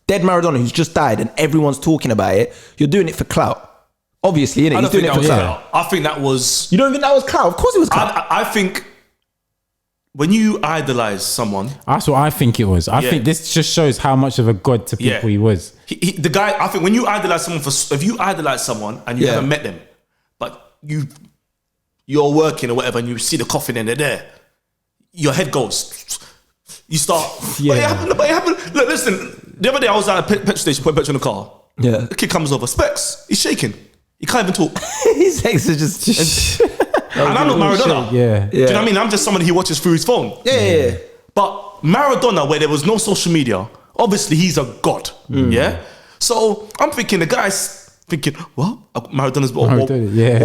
B: dead Maradona, who's just died, and everyone's talking about it, you're doing it for clout. Obviously, innit?
A: I
B: He's
A: don't
B: doing
A: think
B: it
A: that
B: for
A: was
B: clout.
A: clout. I think that was.
B: You don't think that was clout? Of course it was clout.
A: I think when you idolize someone,
C: That's what I think it was. I think this just shows how much of a god to people he was.
A: the guy. I think when you idolize someone if you idolize someone and you haven't met them, but you're working or whatever, and you see the coffin and they're there, your head goes. You start. But it happened. Look, listen. The other day I was at a petrol station, putting petrol in the car.
B: Yeah.
A: The kid comes over. Specs. He's shaking. He can't even talk.
B: His legs are just.
A: And I'm not Maradona.
C: Yeah.
A: Do you know what I mean? I'm just somebody who watches through his phone.
B: Yeah.
A: But Maradona, where there was no social media, obviously he's a god. Yeah. So I'm thinking the guy's thinking, what? Maradona's or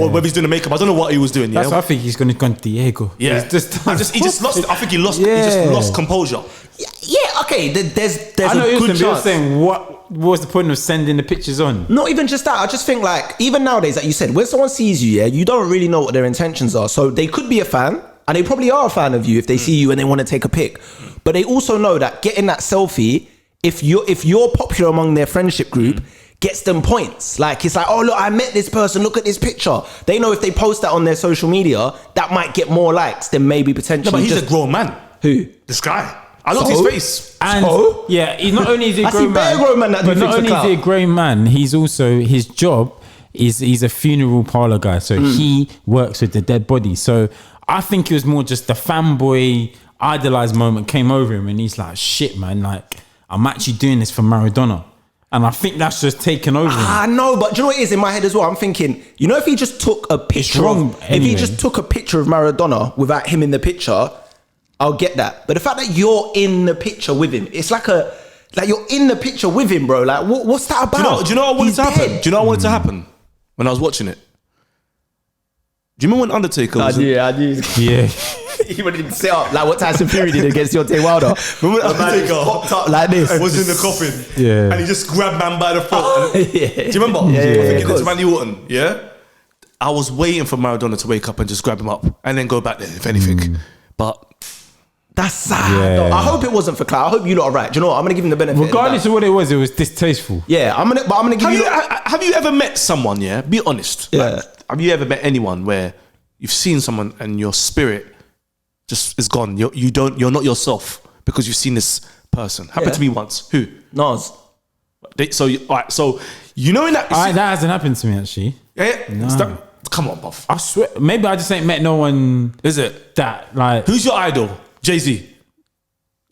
A: whether he's doing the makeup. I don't know what he was doing.
C: That's why I think he's going to go to Diego.
A: Yeah.
C: He just
A: lost it. I think he just lost composure.
B: Yeah. Okay. There's
C: I know
B: a good
C: you're
B: chance.
C: saying what was the point of sending the pictures on?
B: Not even just that. I just think like even nowadays, like you said, when someone sees you, you don't really know what their intentions are. So they could be a fan, and they probably are a fan of you if they see you and they want to take a pic. But they also know that getting that selfie, if you're popular among their friendship group, gets them points. Like it's like, oh look, I met this person. Look at this picture. They know if they post that on their social media, that might get more likes than maybe potentially.
A: No, but he's a grown man.
B: Who?
A: This guy. I looked his face.
C: And he's not only is he a
B: I see
C: grown
B: better
C: man,
B: grown men that do
C: but not
B: things for
C: only is he a
B: clout.
C: grown man, he's also his job is he's a funeral parlor guy. So he works with the dead body. So I think it was more just the fanboy idolized moment came over him, and he's like, shit, man, like I'm actually doing this for Maradona. And I think that's just taken over him.
B: I know, but do you know what it is in my head as well? I'm thinking, you know, if he just took a picture
C: wrong
B: if
C: anyway.
B: he just took a picture of Maradona without him in the picture, I'll get that. But the fact that you're in the picture with him, it's like you're in the picture with him, bro. Like, what's that about?
A: Do you know what wanted
B: He's
A: to happen?
B: dead.
A: Do you know what wanted to happen when I was watching it? Do you remember when Undertaker was
B: I knew.
C: Yeah.
B: He wanted him to sit up like what Tyson Fury did against Deontay Wilder.
A: Remember when Undertaker
B: Popped up like this.
A: was in the coffin,
C: Yeah.
A: and he just grabbed man by the throat. And,
B: Yeah.
A: do you remember?
B: Yeah,
A: I think
B: of
A: it
B: course.
A: was Randy Orton. Yeah, I was waiting for Maradona to wake up and just grab him up, and then go back there if anything. But
B: That's sad.
C: Yeah.
B: though. I hope it wasn't for clout. I hope you lot are right. Do you know what? I'm gonna give him the benefit.
C: Regardless
B: of
C: of what it was distasteful.
B: that. Yeah, I'm gonna give you.
A: have you ever met someone? Yeah, be honest.
B: Yeah.
A: Have you ever met anyone where you've seen someone and your spirit just is gone? You're not yourself because you've seen this person. Happened to me once. Who?
B: Nas.
A: So you know in that.
C: That hasn't happened to me actually.
A: Yeah,
C: No.
A: Come on, buff.
C: I swear, maybe I just ain't met no one.
A: Is it?
C: That like,
A: Who's your idol? Jay-Z.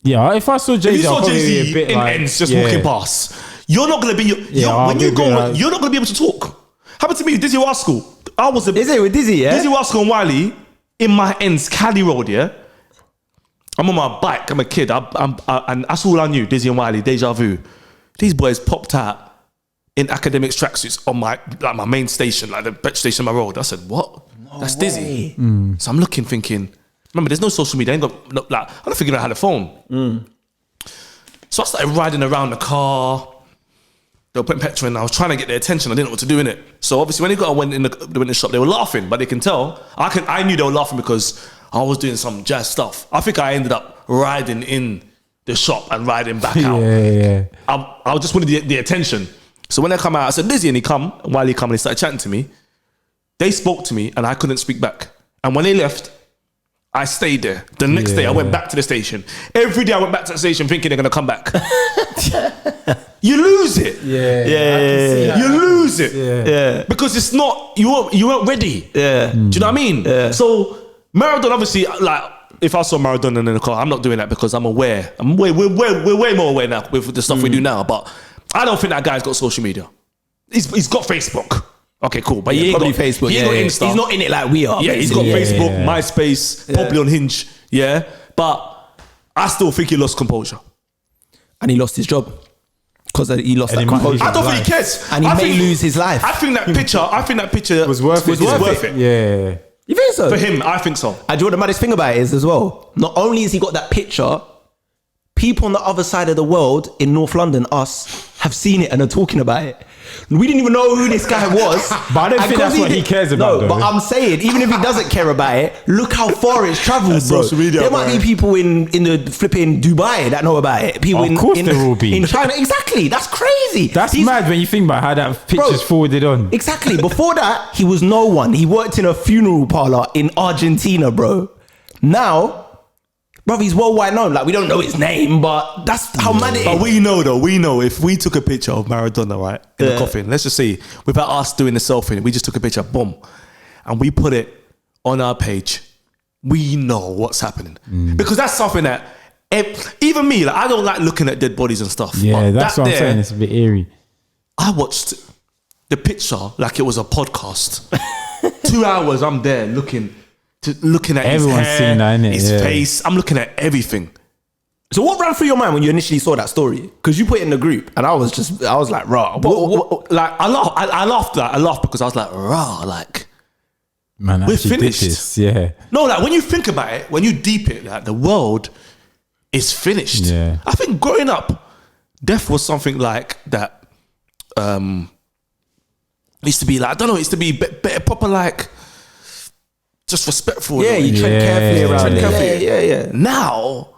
C: Yeah, if I saw Jay-Z,
A: If you
C: I'll
A: saw
C: probably be
A: Jay-Z
C: a bit
A: in
C: like,
A: ends just walking past, you're not gonna be.
C: I'll be a bit like-
A: You're not gonna be able to talk. Happened to me, Dizzy Rascal. I was a
B: Is it with Dizzy? Yeah.
A: Dizzy Rascal and Wiley in my ends, Cali Road. Yeah, I'm on my bike. I'm a kid. And that's all I knew. Dizzy and Wiley, Deja Vu. These boys popped out in academics tracksuits on my main station, like the best station on my road. I said, "What? That's Dizzy." So I'm looking, thinking. Remember, there's no social media. I don't think I had a phone. So I started riding around the car. They were putting petrol in. I was trying to get their attention. I didn't know what to do in it. So obviously, when they went in the shop, they were laughing. But they can tell. I knew they were laughing because I was doing some jazz stuff. I think I ended up riding in the shop and riding back out.
C: Yeah.
A: I just wanted the attention. So when they come out, I said, Dizzy, and while he come and he started chatting to me, they spoke to me and I couldn't speak back. And when they left, I stayed there. The next day, I went back to the station. Every day, I went back to the station thinking they're going to come back. You lose it.
B: Yeah.
A: You lose it.
B: Yeah.
A: Because it's not, you weren't ready.
B: Yeah.
A: Do you know what I mean?
B: Yeah.
A: So, Maradona, obviously, like, if I saw Maradona in the car, I'm not doing that because I'm aware. We're way more aware now with the stuff we do now. But I don't think that guy's got social media. He's got Facebook. Okay, cool. But he ain't got
B: Facebook.
A: He ain't got Insta.
B: He's not in it like we are.
A: Yeah, he's got
B: basically.
A: Facebook, MySpace, probably on Hinge. Yeah, but I still think he lost composure.
B: And he lost his job because he lost
C: And
B: that
C: he might
B: composure.
C: lose
A: I don't
C: his
A: think he cares.
B: And he
A: I
B: may
A: think-
B: lose his life.
A: I think that picture
C: Was worth it. Yeah.
B: You think so?
A: for him. I think so.
B: And do you know what the maddest thing about it is as well? Not only has he got that picture, people on the other side of the world in North London, us, have seen it and are talking about it. We didn't even know who this guy was.
C: But I don't think that's what he cares about,
B: No,
C: though.
B: but I'm saying, even if he doesn't care about it, look how far it's travelled,
A: That's
B: bro.
A: social media,
B: there might
A: bro.
B: be people in the flipping Dubai that know about it. People
C: Of course there will be.
B: in China. Exactly. That's crazy.
C: That's mad when you think about how that picture's forwarded on.
B: Exactly. Before that, he was no one. He worked in a funeral parlor in Argentina, bro. Now, bro, he's worldwide known. Like, we don't know his name, but that's how mad it is.
A: But we know if we took a picture of Maradona, right, in the coffin, let's just say, without us doing the selfie, we just took a picture, boom, and we put it on our page, we know what's happening. Because that's something that, even me, like, I don't like looking at dead bodies and stuff.
C: Yeah,
A: but
C: that's what I'm saying. It's a bit eerie.
A: I watched the picture like it was a podcast. 2 hours, I'm there looking at
C: Everyone's
A: his hair,
C: seen that, innit?
A: his
C: Yeah.
A: face. I'm looking at everything.
B: So what ran through your mind when you initially saw that story? Because you put it in the group, and I was like, raw.
A: Like I laughed because I was like, rah, like
C: Man,
A: We're
C: actually did
A: finished.
C: this. Yeah.
A: no, like when you think about it, when you deep it, like the world is finished.
C: Yeah.
A: I think growing up, death was something like that. Used to be like, I don't know, it used to be better, proper, like just respectful.
B: Yeah, you tread
C: Yeah.
B: carefully around
A: Tread
B: it.
A: carefully.
B: Yeah.
A: Now,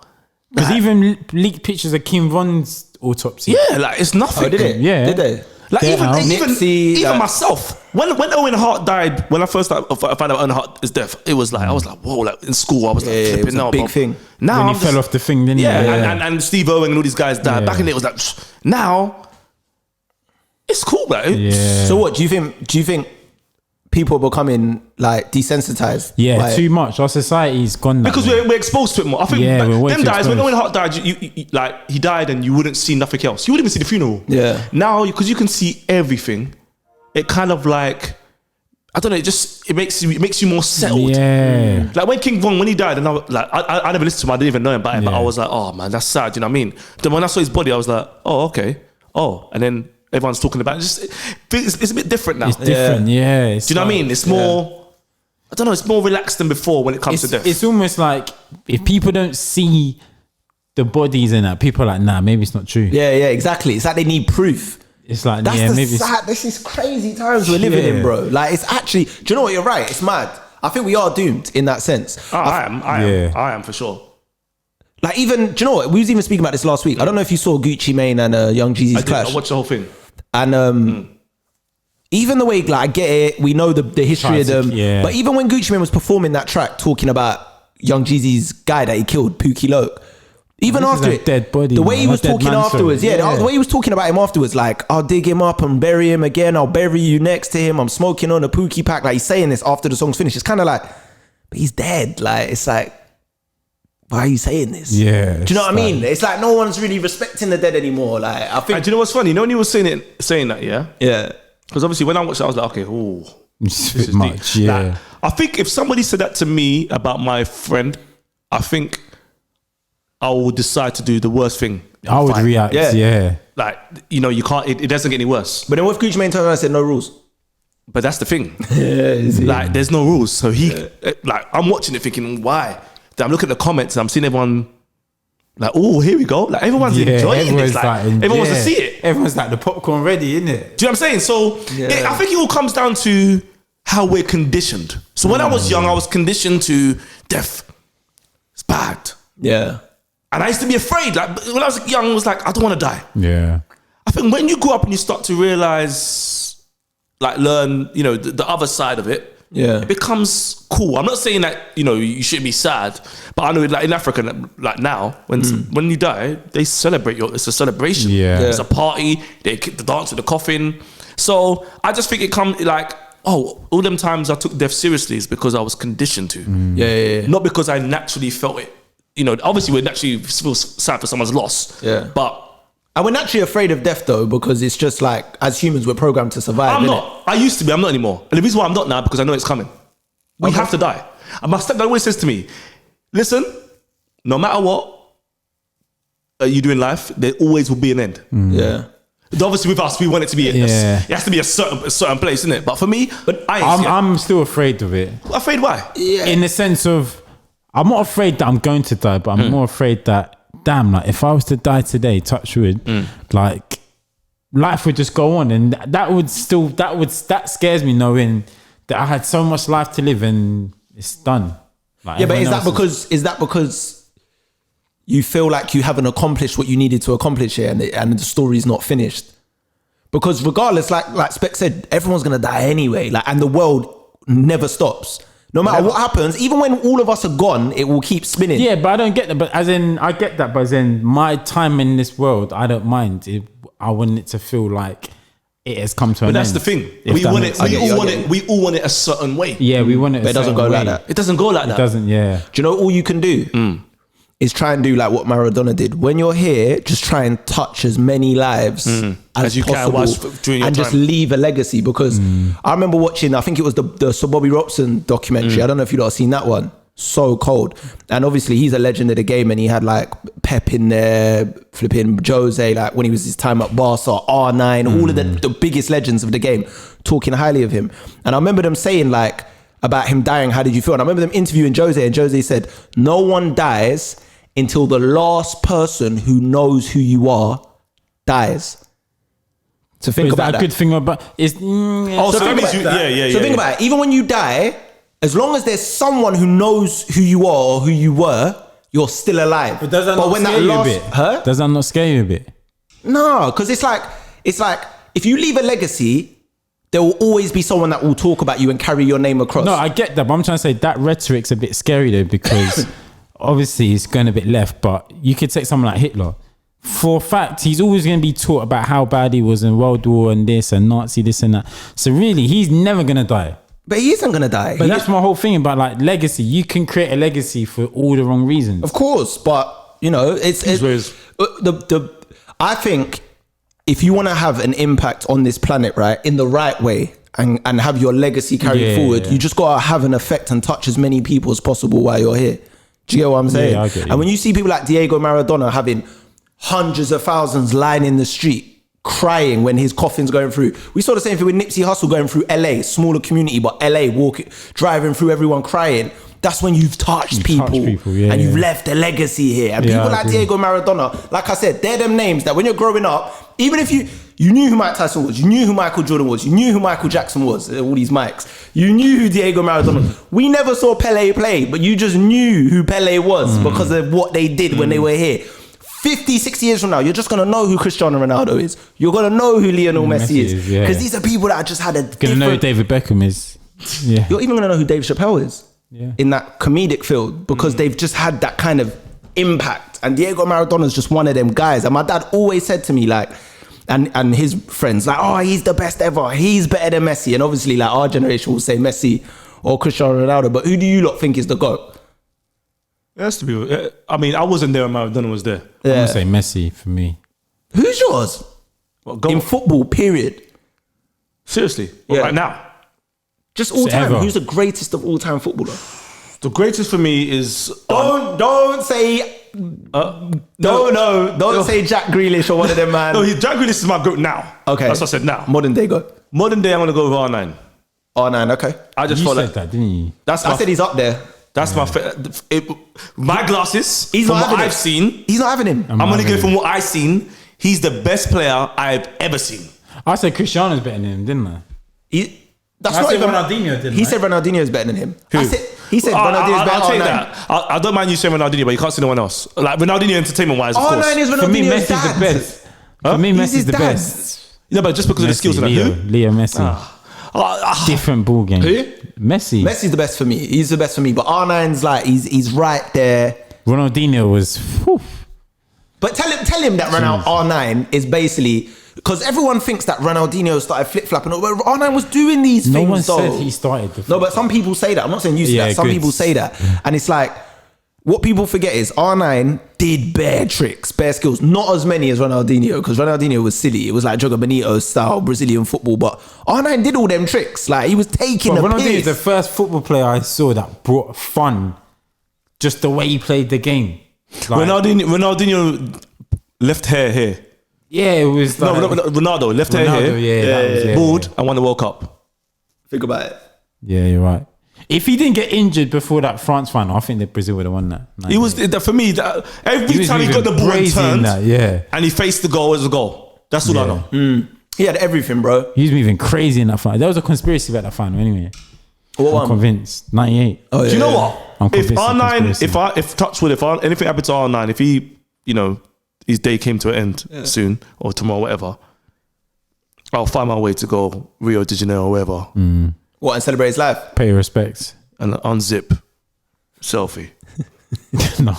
C: Because even leaked pictures of Kim Von's autopsy.
A: yeah, like it's nothing.
B: Oh, did it?
C: Yeah.
B: Did they?
A: Like
C: Yeah,
A: even
B: Nipsey, like-
A: myself, when Owen Hart died, when I first found out Owen Hart is deaf, it was like I was like, whoa, like in school I was like
B: Yeah, it
A: flipping
B: was a
A: out,
B: big
A: bro.
B: thing.
A: Now
C: When
A: I'm
C: he fell off the thing, didn't
A: yeah,
C: he?
A: and Steve Owen and all these guys died.
C: Yeah.
A: Back in the day, it was like now it's cool, bro.
C: Yeah.
B: So what do you think people are becoming like desensitized?
C: Yeah,
B: by it?
C: too much. Our society's gone that
A: Because
C: way.
A: we're exposed to it more. I think
C: Yeah, we're way
A: them
C: too
A: guys, when
C: exposed.
A: Owen Hart died, you like he died and you wouldn't see nothing else. You wouldn't even see the funeral.
B: Yeah.
A: Now, because you can see everything, it kind of like I don't know. It makes you more settled.
C: Yeah.
A: Like when King Von, when he died, and I never listened to him. I didn't even know him about it, but
C: Yeah.
A: I was like, oh man, that's sad. You know what I mean? Then when I saw his body, I was like, oh okay, oh, and then everyone's talking about it. It's a bit different now.
C: It's different. Yeah. It's
A: Do you know what I
C: like-
A: mean? It's more. I don't know. It's more relaxed than before when it comes to death.
C: It's almost like if people don't see the bodies in that, people are like, nah, maybe it's not true.
B: Yeah, exactly. It's like they need proof.
C: It's like,
B: That's
C: yeah,
B: the
C: maybe it's,
B: sad. This is crazy times we're living in,
C: Yeah.
B: bro. Like it's actually. Do you know what? You're right. It's mad. I think we are doomed in that sense.
A: I am for sure.
B: Like even, do you know what? We was even speaking about this last week. I don't know if you saw Gucci Mane and Young Jeezy's clash.
A: I watched the whole thing.
B: And even the way, like, I get it, we know the history of them.
C: Yeah.
B: But even when Gucci Mane was performing that track, talking about Young Jeezy's guy that he killed, Pookie Loke, Even
C: This is
B: after
C: a
B: it,
C: dead body,
B: the way
C: man.
B: he was
C: A dead
B: talking
C: man,
B: afterwards,
C: sorry.
B: the way he was talking about him afterwards, like, I'll dig him up and bury him again. I'll bury you next to him. I'm smoking on a Pookie pack. Like, he's saying this after the song's finished. It's kind of like, but he's dead. Like, it's like, why are you saying this?
C: Yeah.
B: Do you know what I mean? It's like no one's really respecting the dead anymore. Like, I think.
A: And do you know what's funny? You know when he was saying that, yeah?
B: Yeah.
A: Because obviously when I watched it, I was like, okay, ooh.
C: It's a
A: This
C: bit
A: is
C: much,
A: deep.
C: yeah.
A: Like, I think if somebody said that to me about my friend, I think I will decide to do the worst thing.
C: I would
A: Fine.
C: react, yeah.
A: Like, you know, you can't, it doesn't get any worse.
B: But then what if Gucci Mane turned around and said no rules?
A: But that's the thing. Like, there's no rules. So like, I'm watching it thinking, why? Then I'm looking at the comments and I'm seeing everyone like, oh, here we go. Like, everyone's enjoying this. Like, everyone wants to see it.
C: Everyone's like the popcorn ready, isn't it?
A: Do you know what I'm saying? So I think it all comes down to how we're conditioned. So when I was young, I was conditioned to death. It's bad.
B: Yeah.
A: And I used to be afraid. Like, when I was young, I was like, I don't want to die.
C: Yeah.
A: I think when you grow up and you start to realize, like, learn, you know, the other side of it, it becomes cool. I'm not saying that, you know, you shouldn't be sad, but I know, like, in Africa, like now, when you die, they celebrate it's a celebration.
C: Yeah.
A: It's a party. They dance with the coffin. So I just think it comes like, oh, all them times I took death seriously is because I was conditioned to.
B: Yeah.
A: Not because I naturally felt it. You know, obviously we naturally feel sad for someone's loss.
B: Yeah.
A: But
B: And we're naturally afraid of death though, because it's just like, as humans, we're programmed to survive.
A: I'm
B: innit?
A: not. I used to be. I'm not anymore. And the reason why I'm not now because I know it's coming. We have to die. And my stepdad always says to me, listen, no matter what you do in life, there always will be an end.
B: Yeah.
A: Obviously with us, we want it to be, it has to be a certain place, isn't it? But for me,
C: I'm still afraid of it.
A: Afraid why?
B: Yeah.
C: In the sense of, I'm not afraid that I'm going to die, but I'm more afraid that, damn, like, if I was to die today, touch wood, like, life would just go on, and that scares me, knowing that I had so much life to live and it's done. Like,
B: Yeah, but is that because you feel like you haven't accomplished what you needed to accomplish here, and the story's not finished? Because regardless, like Specs said, everyone's gonna die anyway. Like, and the world never stops. No matter what happens, even when all of us are gone, it will keep spinning.
C: Yeah, but I don't get that. But I get that. But as in, my time in this world, I don't mind. I want it to feel like it has come to an end.
A: But that's the thing. We all want it a certain way.
C: Yeah, we want it.
B: But it doesn't go like that.
A: It doesn't go like that.
C: It doesn't. Yeah.
B: Do you know all you can do? Is try and do like what Maradona did. When you're here, just try and touch as many lives as you possible
A: can during your
B: and just
A: time.
B: leave a legacy. Because I remember watching, I think it was the Sir Bobby Robson documentary. I don't know if you've not seen that one. So cold. And obviously he's a legend of the game, and he had like Pep in there, flipping Jose, like when he was his time at Barca, R9, all of the biggest legends of the game talking highly of him. And I remember them saying like about him dying, how did you feel? And I remember them interviewing Jose, and Jose said, no one dies until the last person who knows who you are dies. So think about that.
C: A good thing about is.
A: So
B: think about that. So think about it. Even when you die, as long as there's someone who knows who you are or who you were, you're still alive.
C: But does that not scare you a bit?
B: Huh?
C: Does that not scare you a bit?
B: No, because it's like if you leave a legacy, there will always be someone that will talk about you and carry your name across.
C: No, I get that, but I'm trying to say that rhetoric's a bit scary though, because obviously it's going a bit left, but you could take someone like Hitler. For a fact, he's always going to be taught about how bad he was in World War and this and Nazi, this and that. So really, he's never going to die.
B: But he isn't going to die.
C: But that's my whole thing about like legacy. You can create a legacy for all the wrong reasons.
B: Of course, but you know, I think if you want to have an impact on this planet, right, in the right way, and have your legacy carried forward, you just got to have an effect and touch as many people as possible while you're here. Do you get what I'm saying?
C: Yeah, I get you.
B: And when you see people like Diego Maradona having hundreds of thousands lying in the street crying when his coffin's going through. We saw the same thing with Nipsey Hussle going through LA, smaller community, but LA, driving through, everyone crying. That's when you've touched people and you've left a legacy here. And people like Diego Maradona, like I said, they're them names that when you're growing up, even if you knew who Mike Tyson was, you knew who Michael Jordan was, you knew who Michael Jackson was, all these mics, you knew who Diego Maradona was. We never saw Pele play, but you just knew who Pele was because of what they did when they were here. 50, 60 years from now, you're just going to know who Cristiano Ronaldo is. You're going to know who Lionel Messi is. Because these are people that just had a different...
C: Going to know who David Beckham is. Yeah.
B: You're even going to know who Dave Chappelle is.
C: Yeah.
B: In that comedic field, because they've just had that kind of impact. And Diego Maradona's just one of them guys. And my dad always said to me, like, and his friends, like, oh, he's the best ever. He's better than Messi. And obviously, like, our generation will say Messi or Cristiano Ronaldo. But who do you lot think is the GOAT?
A: It has to be. I mean, I wasn't there when Maradona was there.
C: I'm going to say Messi for me.
B: Who's yours?
A: Well,
B: in football, period.
A: Seriously? Well, right now?
B: Just all time.
C: Ever.
B: Who's the greatest of all time footballer?
A: The greatest for me is...
B: Don't say... Don't say Jack Grealish or one of them, man.
A: No, Jack Grealish is my GOAT now.
B: Okay.
A: That's what I said now.
B: Modern day GOAT.
A: Modern day, I'm going to go with R9.
B: R9, okay.
A: I just
C: You
A: felt
C: said
A: like...
C: that, didn't you?
B: I said he's up there.
A: That's my glasses,
B: He's
A: from
B: not
A: what
B: having
A: I've
B: it.
A: seen.
B: He's not having him.
A: I'm going to go from what I've seen. He's the best player I've ever seen.
C: I said Cristiano's better than him, didn't I?
B: That's
C: I
B: not
C: said
B: even...
C: Ronaldinho, didn't
B: He
C: I?
B: said Ronaldinho is better than him.
A: Who?
B: He said Ronaldinho is better
A: I'll
B: than
A: take
B: R9.
A: that. I don't mind you saying Ronaldinho, but you can't say no one else. Like Ronaldinho entertainment-wise, of course.
B: R9 is
C: For me,
B: Ronaldinho's
C: Messi's
B: dad.
C: the best. For me,
B: He's
C: Messi's
B: his
C: the
B: dad.
C: best.
A: No, but just because of the skills and
C: Leo,
A: that. Who?
C: Leo Messi. Different ball game.
A: Who?
C: Messi.
B: Messi's the best for me. He's the best for me. But R9's like, he's right there.
C: Ronaldinho was... Whew.
B: But tell him that R9 is basically... Because everyone thinks that Ronaldinho started flip-flopping. But R9 was doing these
C: No
B: things,
C: one
B: though.
C: said he started. The
B: No, but some people say that. I'm not saying you say
C: Yeah,
B: that. Some
C: good.
B: people say that. And it's like, what people forget is R9 did bare tricks, bare skills. Not as many as Ronaldinho, because Ronaldinho was silly. It was like Joga Benito style Brazilian football. But R9 did all them tricks. Like, he was taking the
C: Ronaldinho
B: piss.
C: is the first football player I saw that brought fun. Just the way he played the game. Like,
A: Ronaldinho left hair here.
C: yeah, it was like...
A: No, Ronaldo left hair
C: Ronaldo,
A: here.
C: yeah, that was it.
A: Bald and won the World Cup.
B: Think about it.
C: Yeah, you're right. If he didn't get injured before that France final, I think that Brazil would have won that.
A: He was for me. Every time he got the ball and turned, and he faced the goal as a goal. That's all I know.
B: He had everything, bro.
C: He was moving crazy in that final. There was a conspiracy about that final anyway.
B: What
C: I'm
B: one?
C: convinced. 98.
B: Oh, yeah.
A: Do you know what?
C: I'm
A: If
C: convinced it's a
A: R9,
C: conspiracy.
A: if Touchwood, if anything happened to R9, if he, his day came to an end soon or tomorrow, whatever, I'll find my way to go Rio de Janeiro or wherever
B: What, and celebrate his life?
C: Pay your respects.
A: and unzip selfie.
C: No.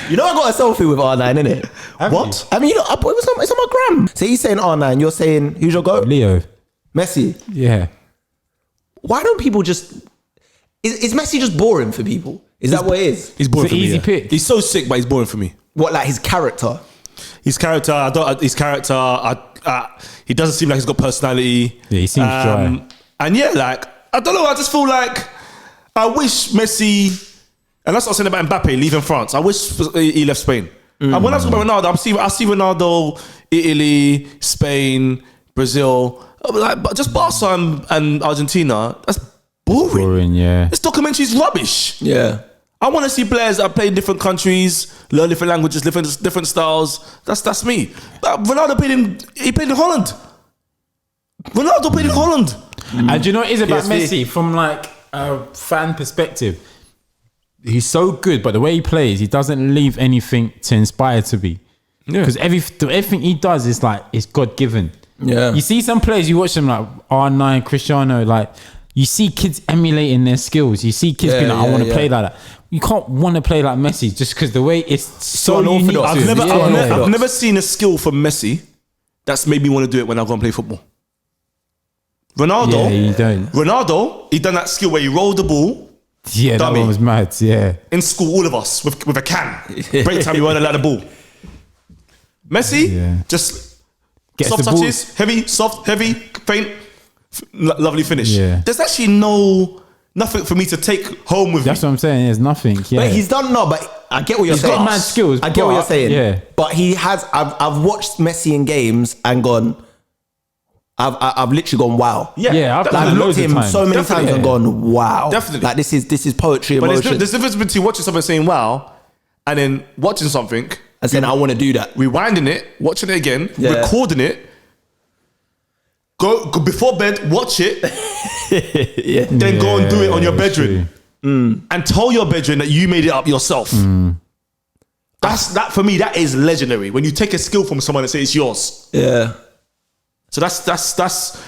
B: You know I got a selfie with R9, innit?
A: What?
B: I mean, it's on my gram. So he's saying R9, you're saying, who's your GOAT?
C: Leo.
B: Messi.
C: Yeah.
B: Why don't people just... Is Messi just boring for people? Is that what it is?
A: He's boring
C: It's
A: for
C: an
A: me.
C: easy
A: yeah.
C: pick.
A: He's so sick, but he's boring for me.
B: What, like his character?
A: He doesn't seem like he's got personality.
C: Yeah, he seems dry.
A: And yeah, like, I don't know, I just feel like I wish Messi, and that's what I was saying about Mbappe leaving France. I wish he left Spain. And when I talk about Ronaldo, I see Ronaldo, Italy, Spain, Brazil, but just Barca and Argentina, that's boring.
C: Boring, yeah.
A: This documentary is rubbish.
B: Yeah.
A: I want to see players that play in different countries, learn different languages, different styles. That's me. But Ronaldo played in Holland. Ronaldo played in Holland.
C: And do you know what it is about
B: PSV?
C: Messi from like a fan perspective? He's so good, but the way he plays, he doesn't leave anything to inspire to be.
A: Yeah.
C: Because everything he does is like, it's God given.
B: Yeah.
C: You see some players, you watch them like R9, Cristiano, like you see kids emulating their skills. You see kids being like, I want to play like that. You can't want to play like Messi just because the way it's so unique.
B: unorthodox.
C: to him.
A: I've never seen a skill from Messi that's made me want to do it when I go and play football. Ronaldo,
C: Yeah, you don't.
A: Ronaldo, he done that skill where he rolled the ball
C: Yeah, that
A: Dummy.
C: one was mad. Yeah.
A: in school, all of us with a can. Break time, we weren't allowed the ball. Messi,
C: Yeah.
A: just
C: Gets
A: soft
C: the ball.
A: touches, heavy, soft, heavy, faint, lovely finish.
C: Yeah.
A: There's actually nothing for me to take home with
C: That's
A: me.
C: what I'm saying. There's nothing. Yeah.
B: But he's done but I get what you're
C: He's
B: saying.
C: got mad skills,
B: I get what
C: but-
B: you're saying.
C: yeah.
B: But he has. I've watched Messi in games and gone. I've literally gone wow.
C: Yeah, I've
B: Like,
C: done
B: I've
C: it
B: looked
C: loads
B: at
C: of
B: him
C: times.
B: so many
A: Definitely.
B: times and gone wow.
A: Definitely.
B: Like this is poetry,
A: But
B: emotion.
A: there's difference between watching something saying wow and then watching something,
B: and saying I want to do that.
A: rewinding it, watching it again,
B: Yeah.
A: recording it, go before bed, watch it, then go and do it on your
C: Yeah,
A: bedroom. And tell your bedroom that you made it up yourself. That for me, that is legendary. When you take a skill from someone and say it's yours.
B: Yeah.
A: So that's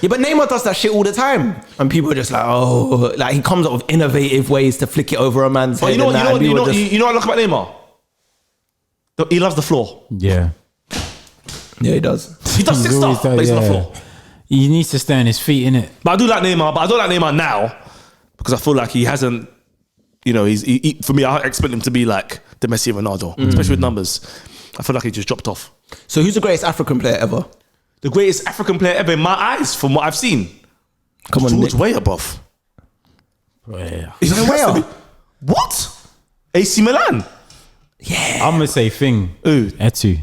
B: Yeah, but Neymar does that shit all the time, and people are just like, oh, like he comes up with innovative ways to flick it over a man's head.
A: you know what I like about Neymar? He loves the floor.
C: Yeah.
B: Yeah, he does.
A: He does sick stuff based on the floor.
C: He needs to stay on his feet, innit?
A: But I do like Neymar. But I don't like Neymar now because I feel like he hasn't. You know, for me, I expect him to be like the Messi Ronaldo, especially with numbers. I feel like he just dropped off.
B: So who's the greatest African player ever?
A: The greatest African player ever in my eyes, from what I've seen.
B: Come on,
A: George
B: Nick.
A: way above.
C: Yeah.
A: He's
B: No way.
A: What? AC Milan.
B: Yeah.
C: I'm gonna say thing.
A: Ooh.
C: Etu.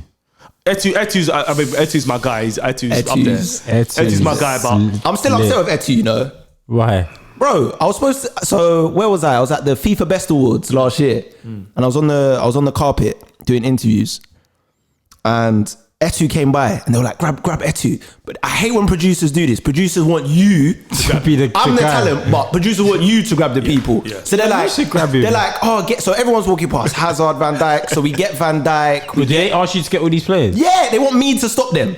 A: Etu's my guy. Etu's up there. Etu's my guy, but
B: I'm still upset with Etu, you know.
C: Why?
B: Bro, I was supposed to. So where was I? I was at the FIFA Best Awards last year, and I was on the carpet doing interviews, and Etu came by, and they were like, "Grab Etu." But I hate when producers do this. Producers want you
C: to be the
B: I'm the
C: guy.
B: talent, but producers want you to grab the people.
A: Yeah.
B: So they're
C: You
B: like,
C: should grab him.
B: they're like, oh, so everyone's walking past Hazard, Van Dijk. So we get Van Dijk.
C: Would they ask you to get all these players?
B: Yeah, they want me to stop them.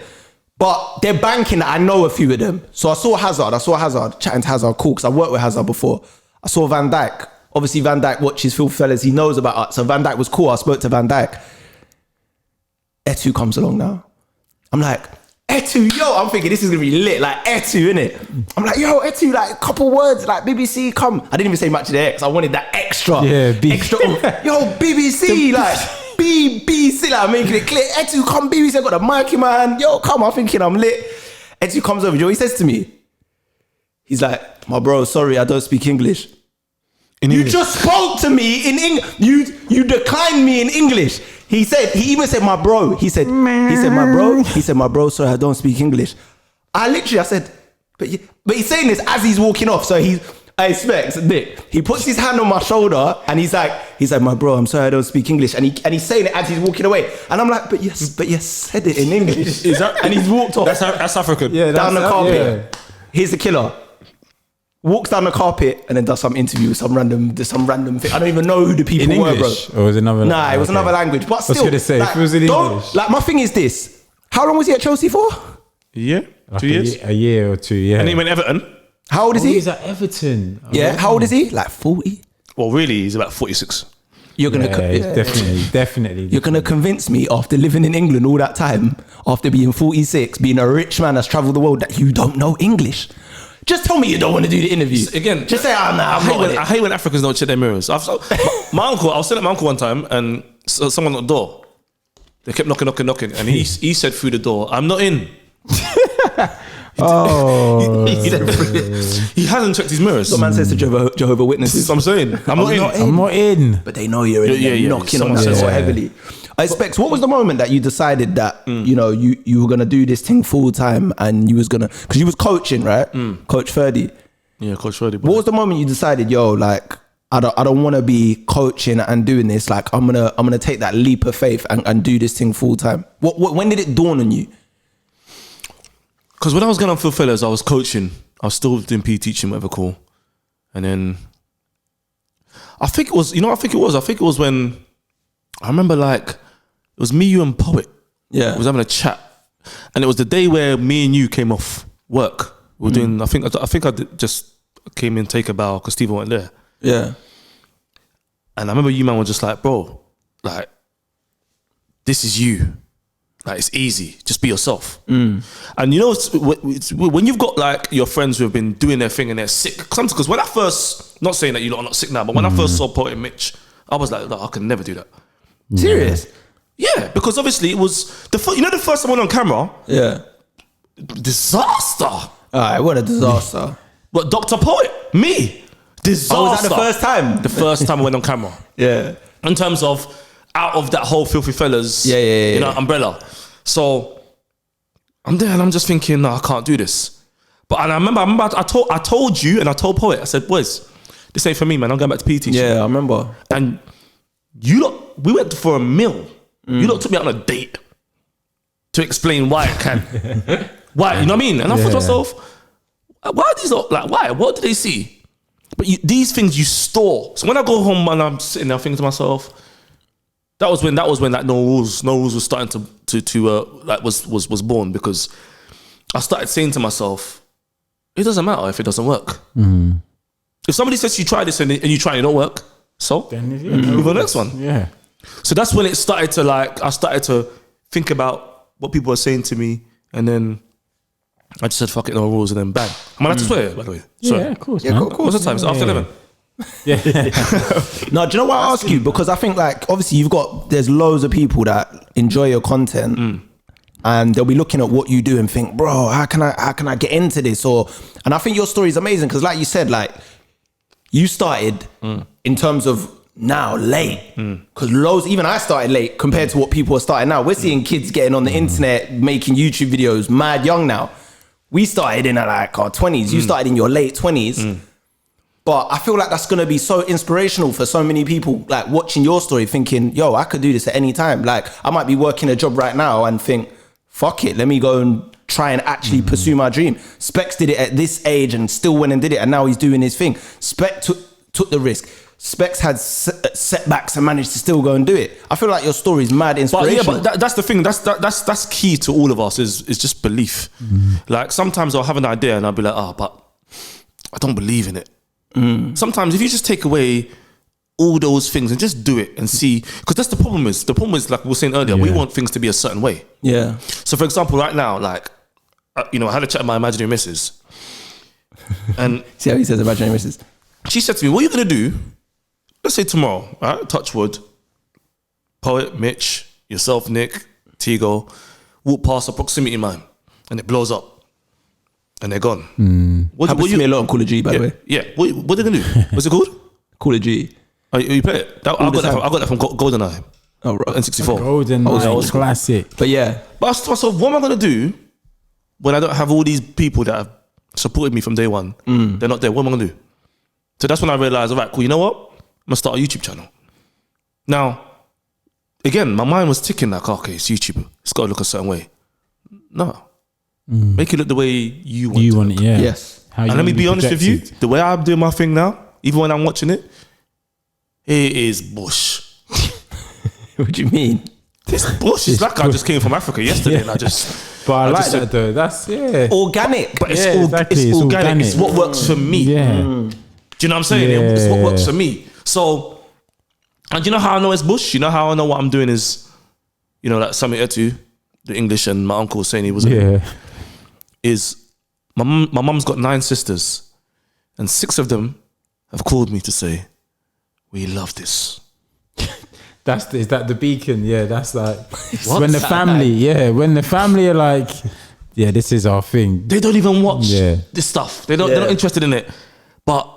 B: But they're banking that I know a few of them. So I saw Hazard, chatting to Hazard, cool, because I worked with Hazard before. I saw Van Dijk. Obviously, Van Dijk watches FilthyFellas. He knows about us. So Van Dijk was cool. I spoke to Van Dijk. Etu comes along now. I'm like, Etu, yo. I'm thinking this is going to be lit. Like, Etu, innit? I'm like, yo, Etu, like, a couple words. Like, BBC, come. I didn't even say much of the X. I wanted that extra.
C: Yeah,
B: extra. Yo, BBC, like... BBC, like making it clear. Etu, come BBC, I got the mic in my hand. Yo, come, I'm thinking I'm lit. Etu comes over, you know what he says to me? He's like, my bro, sorry, I don't speak English. You just spoke to me in English. You declined me in English. He even said, my bro. He said, my bro, sorry, I don't speak English. I said, but he's saying this as he's walking off. So I expect Nick. He puts his hand on my shoulder and he's like, my bro, I'm sorry I don't speak English. And he's saying it as he's walking away. And I'm like, but you said it in English. And he's walked off.
A: That's African.
B: Yeah, down the carpet.
C: Yeah.
B: Here's the killer. Walks down the carpet and then does some interview with some random thing. I don't even know who the people
C: In
B: were, bro.
C: English? Or was it another
B: Nah, it was another language. But still,
C: I was gonna say, if it was in English.
B: Like, my thing is this. How long was he at Chelsea for?
A: Yeah,
C: Like
A: 2 years.
C: A year or two, yeah.
A: And he went Everton.
B: How old is he?
C: He's at Everton.
B: Yeah, how old is he? Like 40?
A: Well, really, he's about 46.
B: You're gonna
C: Definitely.
B: You're gonna convince me after living in England all that time, after being 46, being a rich man that's travelled the world, that you don't know English. Just tell me you don't want to do the interview.
A: Again,
B: just say, I'm not.
A: I hate when Africans don't check their mirrors. My uncle, I was sitting at my uncle one time, and someone at the door. They kept knocking, and he said through the door, "I'm not in." He hasn't checked his mirrors.
B: The man says to Jehovah Witnesses.
A: I'm saying, I'm not in.
B: But they know you're in.
A: Yeah.
B: Knocking on that door heavily. Specs, what was the moment that you decided that you know you were gonna do this thing full time and you was gonna, because you was coaching, right? Coach Ferdy.
A: Yeah, Coach Ferdy.
B: What was the moment you decided, yo, like I don't want to be coaching and doing this. Like I'm gonna take that leap of faith and do this thing full time. When did it dawn on you?
A: Because when I was going on FilthyFellas, I was coaching. I was still doing PE teaching, whatever cool. And then I think it was when I remember, like, it was me, you and Poet.
B: Yeah.
A: We was having a chat. And it was the day where me and you came off work. We were doing, I think just came in, take a bow because Steve weren't there.
B: Yeah.
A: And I remember you, man, were just like, bro, like, this is you. Like, it's easy. Just be yourself. And you know, it's when you've got like your friends who have been doing their thing and they're sick. Because when I first, not saying that you're not sick now, but when I first saw Poet and Mitch, I was like, no, I can never do that.
B: Serious?
A: Yeah, because obviously it was the first time I went on camera.
B: Yeah.
A: Disaster.
B: All right, what a disaster.
A: But Dr. Poet, me, disaster.
B: Oh, was that the first time?
A: The first time I went on camera.
B: Yeah.
A: In terms of out of that whole FilthyFellas,
B: Yeah.
A: you know, umbrella. So I'm there and I'm just thinking, no, I can't do this. And I remember I told you and I told Poet, I said, boys, this ain't for me, man. I'm going back to PE teaching.
B: Yeah, I remember.
A: And we went for a meal. You lot took me out on a date to explain why it can. Why, you know what I mean? And I thought to myself, why are these lot, like, why? What do they see? But these things you store. So when I go home and I'm sitting there thinking to myself, that was when that No Rules was starting to like was born, because I started saying to myself, it doesn't matter if it doesn't work. If somebody says you try this and you try and it don't work, so move on to the next one.
C: Yeah.
A: So that's when it started to I started to think about what people were saying to me, and then I just said, fuck it, no rules, and then bang. I'm allowed to swear, by the way. Sorry.
C: Yeah, of course.
B: Yeah,
C: man.
B: of course.
A: What's the time? It's after 11.
B: No, do you know why I ask you? Because I think like obviously there's loads of people that enjoy your content and they'll be looking at what you do and think, bro, how can I get into this? And I think your story is amazing because like you said, like you started in terms of now late because even I started late compared to what people are starting now. We're seeing kids getting on the internet making YouTube videos mad young now. We started in like our 20s. You started in your late 20s. But I feel like that's going to be so inspirational for so many people, like watching your story thinking, yo, I could do this at any time. Like I might be working a job right now and think, fuck it, let me go and try and actually pursue my dream. Specs did it at this age and still went and did it. And now he's doing his thing. Specs took the risk. Specs had setbacks and managed to still go and do it. I feel like your story is mad inspirational.
A: But that's the thing. That's key to all of us is just belief. Like sometimes I'll have an idea and I'll be like, but I don't believe in it. Sometimes if you just take away all those things and just do it and see, because that's the problem is like we were saying earlier, we want things to be a certain way.
B: Yeah.
A: So for example, right now, like, I had a chat with my imaginary missus and
B: See how he says imaginary missus?
A: she said to me, what are you going to do? Let's say tomorrow, right? Touch wood, Poet, Mitch, yourself, Nick, Tigo, walk past a proximity mine and it blows up. And they're gone. What
B: Happens to me a lot on Call of Duty, by the way.
A: Yeah. What are they gonna do? What's it called?
B: Call of Duty.
A: Oh, you play it? I got that from GoldenEye.
B: Oh, right.
A: N64.
C: GoldenEye, classic.
B: But yeah.
A: But I asked myself, what am I gonna do when I don't have all these people that have supported me from day one? They're not there. What am I gonna do? So that's when I realized, all right, cool. You know what? I'm gonna start a YouTube channel. Now, again, my mind was ticking like, okay, it's YouTube. It's got to look a certain way. No. Make it look the way you want it.
C: Yeah.
B: Yes.
C: How
A: And let me be honest with you, the way I'm doing my thing now, even when I'm watching it, it is bush.
B: What do you mean?
A: It's bush. It's like I just came from Africa yesterday and I just...
C: But I like
A: just
C: that though. That's,
B: Organic.
A: But it's,
C: exactly.
A: it's organic. It's what works for me.
C: Yeah.
A: Do you know what I'm saying?
C: Yeah.
A: It's what works for me. So, and you know how I know it's bush? You know how I know what I'm doing is, like Sami Etu, the English, and my uncle was saying he was is my mum's got 9 sisters and 6 of them have called me to say, we love this.
C: Is that the beacon? Yeah, that's like
A: What?
C: when the family are like, yeah, this is our thing.
A: They don't even watch this stuff. They're not interested in it. But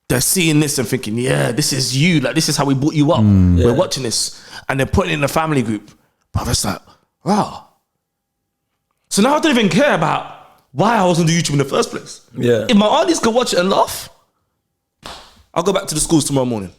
A: they're seeing this and thinking, yeah, this is you. Like, this is how we brought you up. We're watching this. And they're putting it in a family group. But it's like, wow. So now I don't even care about why I was on the YouTube in the first place.
B: Yeah.
A: If my audience could watch it and laugh, I'll go back to the schools tomorrow morning.